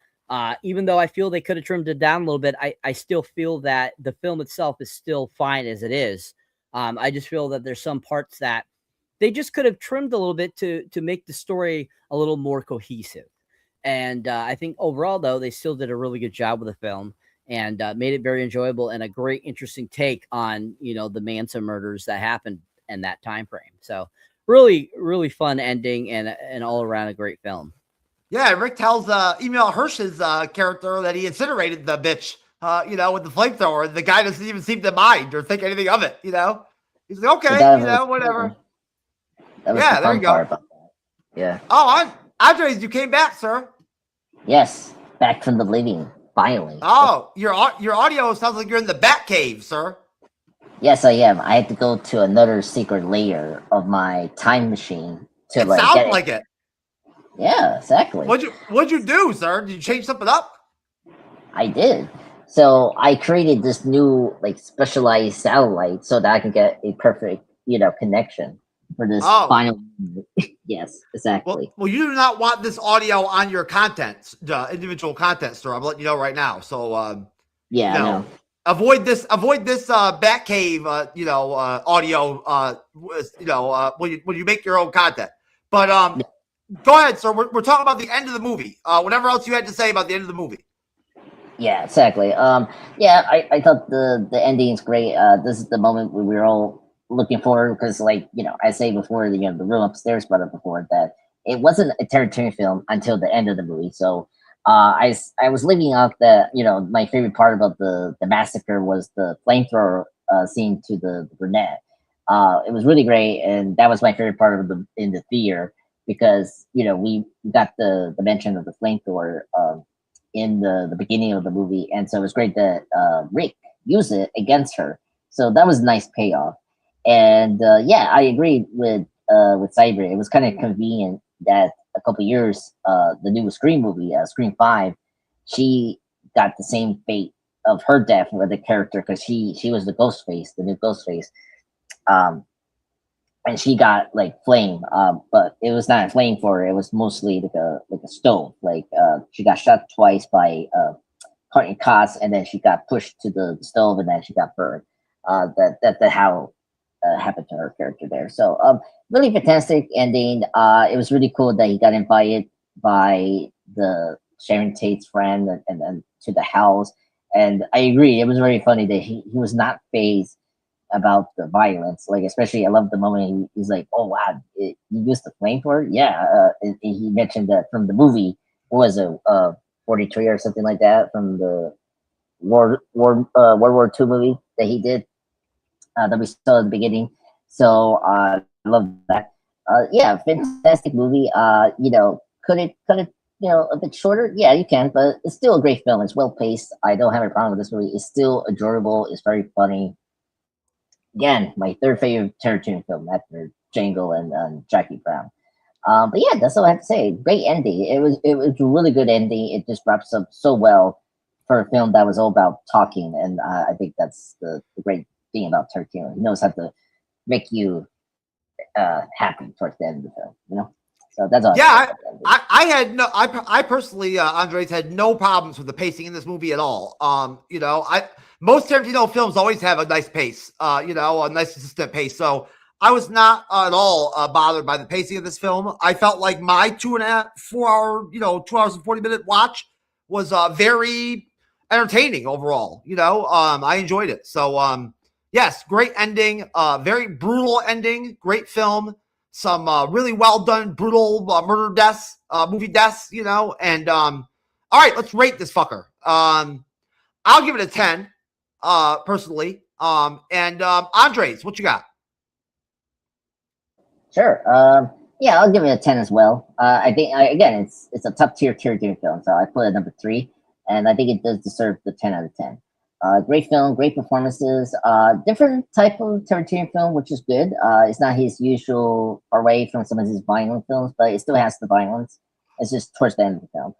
even though I feel they could have trimmed it down a little bit, I still feel that the film itself is still fine as it is. I just feel that there's some parts that they just could have trimmed a little bit to make the story a little more cohesive. And I think overall, though, they still did a really good job with the film and made it very enjoyable and a great, interesting take on, you know, the Manson murders that happened in that time frame. So really, really fun ending and all around a great film. Yeah, Rick tells Emil Hirsch's character that he incinerated the bitch, you know, with the flamethrower. The guy doesn't even seem to mind or think anything of it, you know? He's like, okay, you know, whatever. That was Yeah, there you go. Yeah. Oh, Andres, you came back, sir. Yes, back from the living, finally. Oh, your audio sounds like you're in the Bat Cave, sir. Yes, I am. I had to go to another secret layer of my time machine to It like sounds get like it. Yeah, exactly. What'd you do, sir? Did you change something up? I did. So I created this new like specialized satellite so that I can get a perfect, you know, connection for this final. Yes, exactly. Well, you do not want this audio on your content, individual content, sir. I'm letting you know right now. So, yeah, you know, avoid this Batcave, you know, audio, you know, when you make your own content. But go ahead, sir. We're talking about the end of the movie. Whatever else you had to say about the end of the movie. Yeah, exactly. Yeah, I thought the ending is great. This is the moment where we're all looking forward because, like, you know, I say before, you know, the room upstairs brought up before that it wasn't a Tarantino film until the end of the movie. So I was leaving out that, you know, my favorite part about the massacre was the flamethrower scene to the brunette. It was really great, and that was my favorite part of in the theater because, you know, we got the mention of the flamethrower in the beginning of the movie, and so it was great that Rick used it against her. So that was a nice payoff. And yeah, I agree with Cyber. It was kind of convenient that a couple years, the new Scream movie, Scream 5, she got the same fate of her death with the character because she was the Ghostface, the new Ghostface. And she got like flame, but it was not a flame for her. It was mostly like a stove. Like she got shot twice by Courtney Cox, and then she got pushed to the stove, and then she got burned. That how happened to her character there. So really fantastic ending. It was really cool that he got invited by the Sharon Tate's friend and then to the house. And I agree, it was very funny that he was not phased about the violence. Like, especially, I love the moment he's like, "Oh wow, you used the flamethrower?" Yeah, and he mentioned that from the movie. What was it, 43 or something like that, from the World War II movie that he did, that we saw at the beginning. So I love that. Yeah, fantastic movie. Could it a bit shorter? Yeah, you can, but it's still a great film. It's well paced. I don't have a problem with this movie. It's still enjoyable. It's very funny. Again, my third favorite Tarantino film after Django and Jackie Brown. But yeah, that's all I have to say. Great ending. It was a really good ending. It just wraps up so well for a film that was all about talking, and I think that's the great thing about Tarantino. He knows how to make you happy towards the end of the film. So that's all. Yeah, I had no. I personally, Andres, had no problems with the pacing in this movie at all. Most Tarantino films always have a nice pace. A nice consistent pace. So I was not at all bothered by the pacing of this film. I felt like my 4 hour, 2 hours and 40-minute watch was very entertaining overall. I enjoyed it. So yes, great ending. Very brutal ending. Great film. Some really well done, brutal murder deaths, movie deaths, and all right, let's rate this fucker. I'll give it a 10, personally. And Andres, what you got? Sure. Yeah, I'll give it a 10 as well. I think again, it's a top tier Tarantino film, so I put it at number 3, and I think it does deserve the 10 out of 10. Great film, great performances. Different type of Tarantino film, which is good. It's not his usual away from some of his violent films, but it still has the violence. It's just towards the end of the film.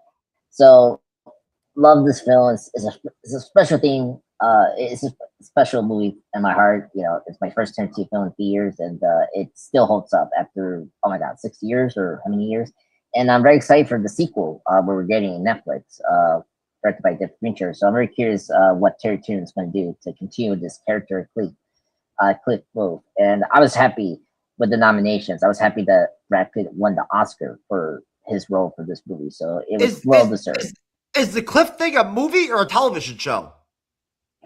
So love this film. It's a special thing. It's a special movie in my heart. It's my first Tarantino film in 3 years, and it still holds up after 6 years or how many years. And I'm very excited for the sequel where we're getting in Netflix. Directed by David Fincher. So I'm very curious what Tarantino is going to do to continue this character Cliff Booth. And I was happy with the nominations. I was happy that Brad Pitt won the Oscar for his role for this movie. So it was well deserved. Is the Cliff thing a movie or a television show?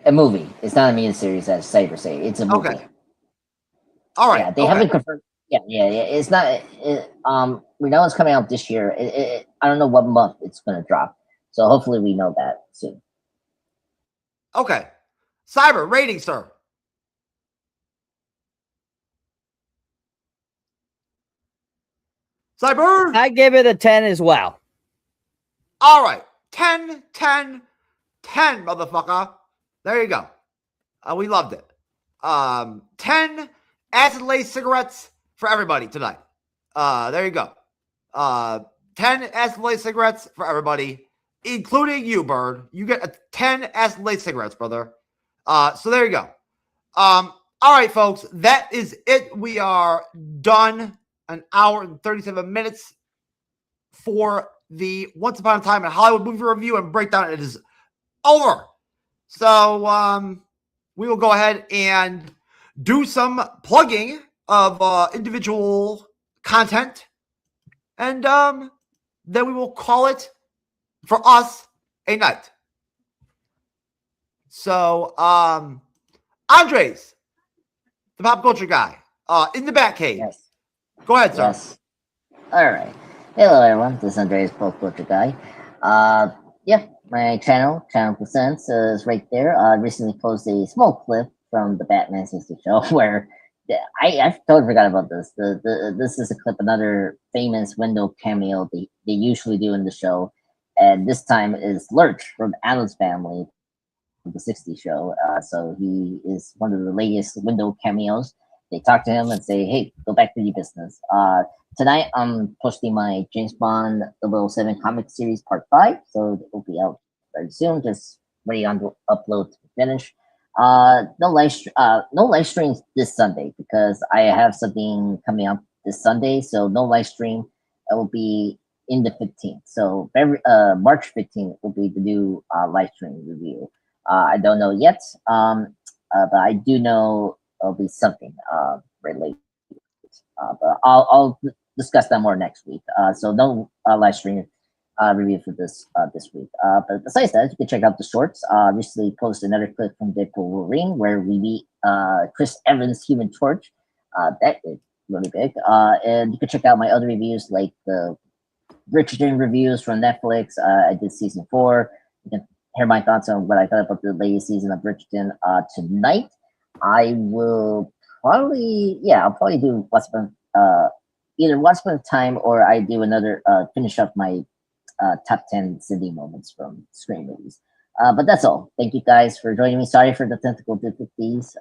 A movie. It's not a miniseries, as Cyber say. It's a movie. Okay. All right. Yeah, they haven't confirmed. Yeah. It's not. We know it's coming out this year. I don't know what month it's going to drop. So hopefully we know that soon. Okay. Cyber, rating, sir. Cyber. I give it a 10 as well. All right. 10, 10, 10, motherfucker. There you go. We loved it. 10 acid-laced cigarettes for everybody tonight. There you go. 10 acid-laced cigarettes for everybody, including you, Bird. You get a 10 acid-laced cigarettes, brother. So there you go. All right, folks. That is it. We are done. An hour and 37 minutes for the Once Upon a Time in Hollywood movie review and breakdown. It is over. So we will go ahead and do some plugging of individual content. And then we will call it, for us, a night. So, Andres, the pop culture guy, in the Batcave. Yes. Go ahead, sir. Yes. All right. Hello, everyone. This is Andres, pop culture guy. Yeah, my channel Presents, is right there. I recently posted a small clip from the Batman 60 show where I totally forgot about this. This is a clip, another famous window cameo they usually do in the show, and this time is Lurch from Addams Family, the 60 show. So he is one of the latest window cameos. They talk to him and say, "Hey, go back to your business." Tonight I'm posting my James Bond 007 comic series part 5, so it will be out very soon. Just ready on to upload to finish. No live streams this Sunday because I have something coming up this Sunday. So no live stream. It will be in the 15th. So March 15th will be the new live stream review. I don't know yet, but I do know it'll be something related. But I'll discuss that more next week. So no live stream review for this week. But besides that, you can check out the shorts. Recently posted another clip from Deadpool Wolverine where we meet Chris Evans' Human Torch. That is really big. And you can check out my other reviews like the Bridgerton reviews from Netflix. I did season 4. You can hear my thoughts on what I thought about the latest season of Bridgerton tonight. I will I'll probably do either Once Upon a Time or I do another finish up my top 10 Cindy moments from Scream movies. But that's all. Thank you guys for joining me. Sorry for the technical difficulties.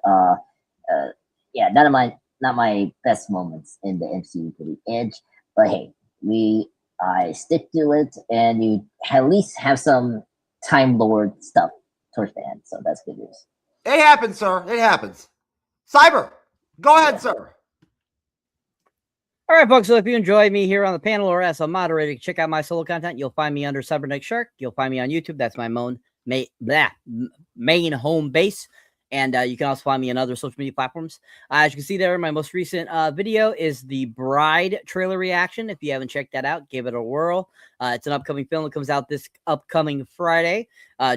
Not my best moments in the MCU for the Edge, but hey, I stick to it, and you at least have some Time Lord stuff towards the end, so that's good news. It happens, sir. It happens. Cyber, go ahead, sir. All right, folks. So if you enjoy me here on the panel or as a moderator, check out my solo content. You'll find me under Cyberneticshark. You'll find me on YouTube. That's my main home base. And you can also find me on other social media platforms. As you can see there, my most recent video is the Bride trailer reaction. If you haven't checked that out, give it a whirl. It's an upcoming film that comes out this upcoming Friday,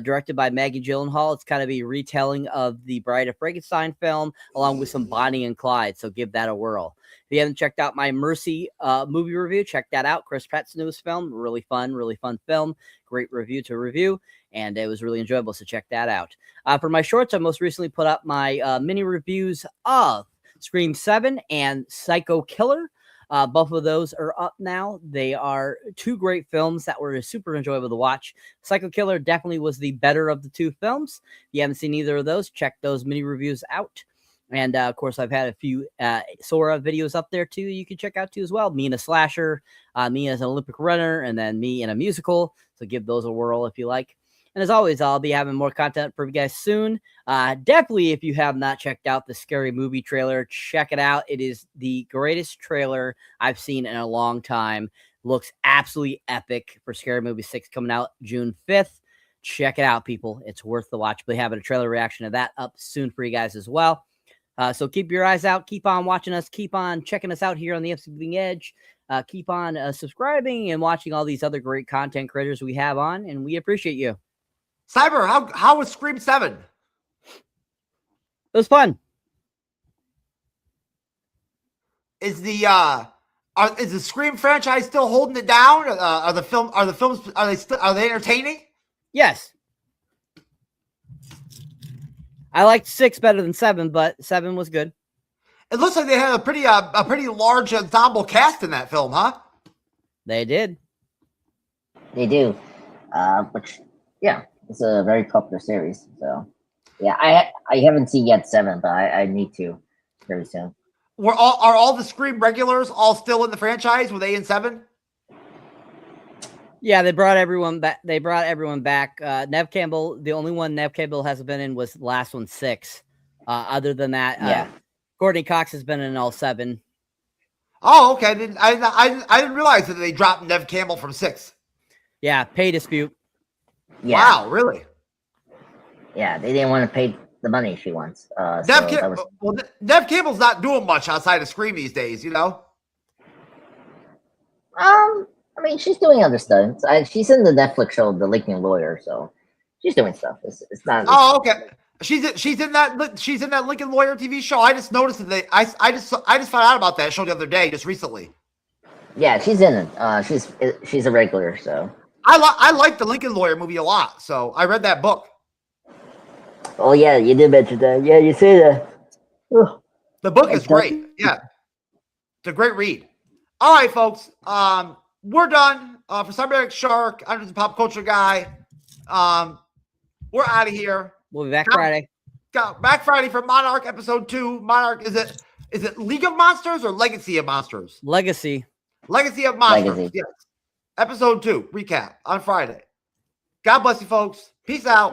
directed by Maggie Gyllenhaal. It's kind of a retelling of the Bride of Frankenstein film, along with some Bonnie and Clyde. So give that a whirl. If you haven't checked out my Mercy movie review, check that out. Chris Pratt's newest film. Really fun film. Great review to review. And it was really enjoyable, so check that out. For my shorts, I most recently put up my mini reviews of Scream 7 and Psycho Killer. Both of those are up now. They are 2 great films that were super enjoyable to watch. Psycho Killer definitely was the better of the 2 films. If you haven't seen either of those, check those mini reviews out. And, of course, I've had a few Sora videos up there, too, you can check out, too, as well. Me in a slasher, me as an Olympic runner, and then me in a musical. So give those a whirl if you like. And as always, I'll be having more content for you guys soon. Definitely, if you have not checked out the Scary Movie trailer, check it out. It is the greatest trailer I've seen in a long time. Looks absolutely epic for Scary Movie 6 coming out June 5th. Check it out, people. It's worth the watch. We'll be having a trailer reaction of that up soon for you guys as well. So keep your eyes out. Keep on watching us. Keep on checking us out here on the MCU Edge. Keep on subscribing and watching all these other great content creators we have on, and we appreciate you. Cyber, how was Scream 7? It was fun. Is the Scream franchise still holding it down? Are the films are they entertaining? Yes. I liked 6 better than 7, but 7 was good. It looks like they had a pretty large ensemble cast in that film, huh? They did. They do. Which, yeah, it's a very popular series. So, yeah, I haven't seen yet 7, but I need to very soon. Are all the Scream regulars all still in the franchise? Were they in 7? Yeah, they brought everyone back. Nev Campbell, the only one Nev Campbell hasn't been in was the last one, 6. Other than that, yeah. Courtney Cox has been in all 7. Oh, okay. I didn't realize that they dropped Nev Campbell from 6. Yeah, pay dispute. Yeah. Wow, really? Yeah, they didn't want to pay the money she wants. Nev Campbell's not doing much outside of Scream these days, you know? I mean, she's doing other stuff. She's in the Netflix show, The Lincoln Lawyer, so she's doing stuff. It's not. Oh, okay. She's in that Lincoln Lawyer TV show. I just noticed that I just found out about that show the other day, just recently. Yeah, she's in it. She's a regular, so. I like the Lincoln Lawyer movie a lot, so I read that book. Oh yeah, you did mention that. Yeah, you say that. Ugh. The book is great. Yeah, it's a great read. All right, folks. We're done. For Cyberneticshark, I'm just a pop culture guy. We're out of here. We'll be back Friday. Back Friday for Monarch episode 2. Monarch, is it League of Monsters or Legacy of Monsters? Legacy of Monsters. Legacy. Yes. Episode 2 recap on Friday. God bless you, folks. Peace out.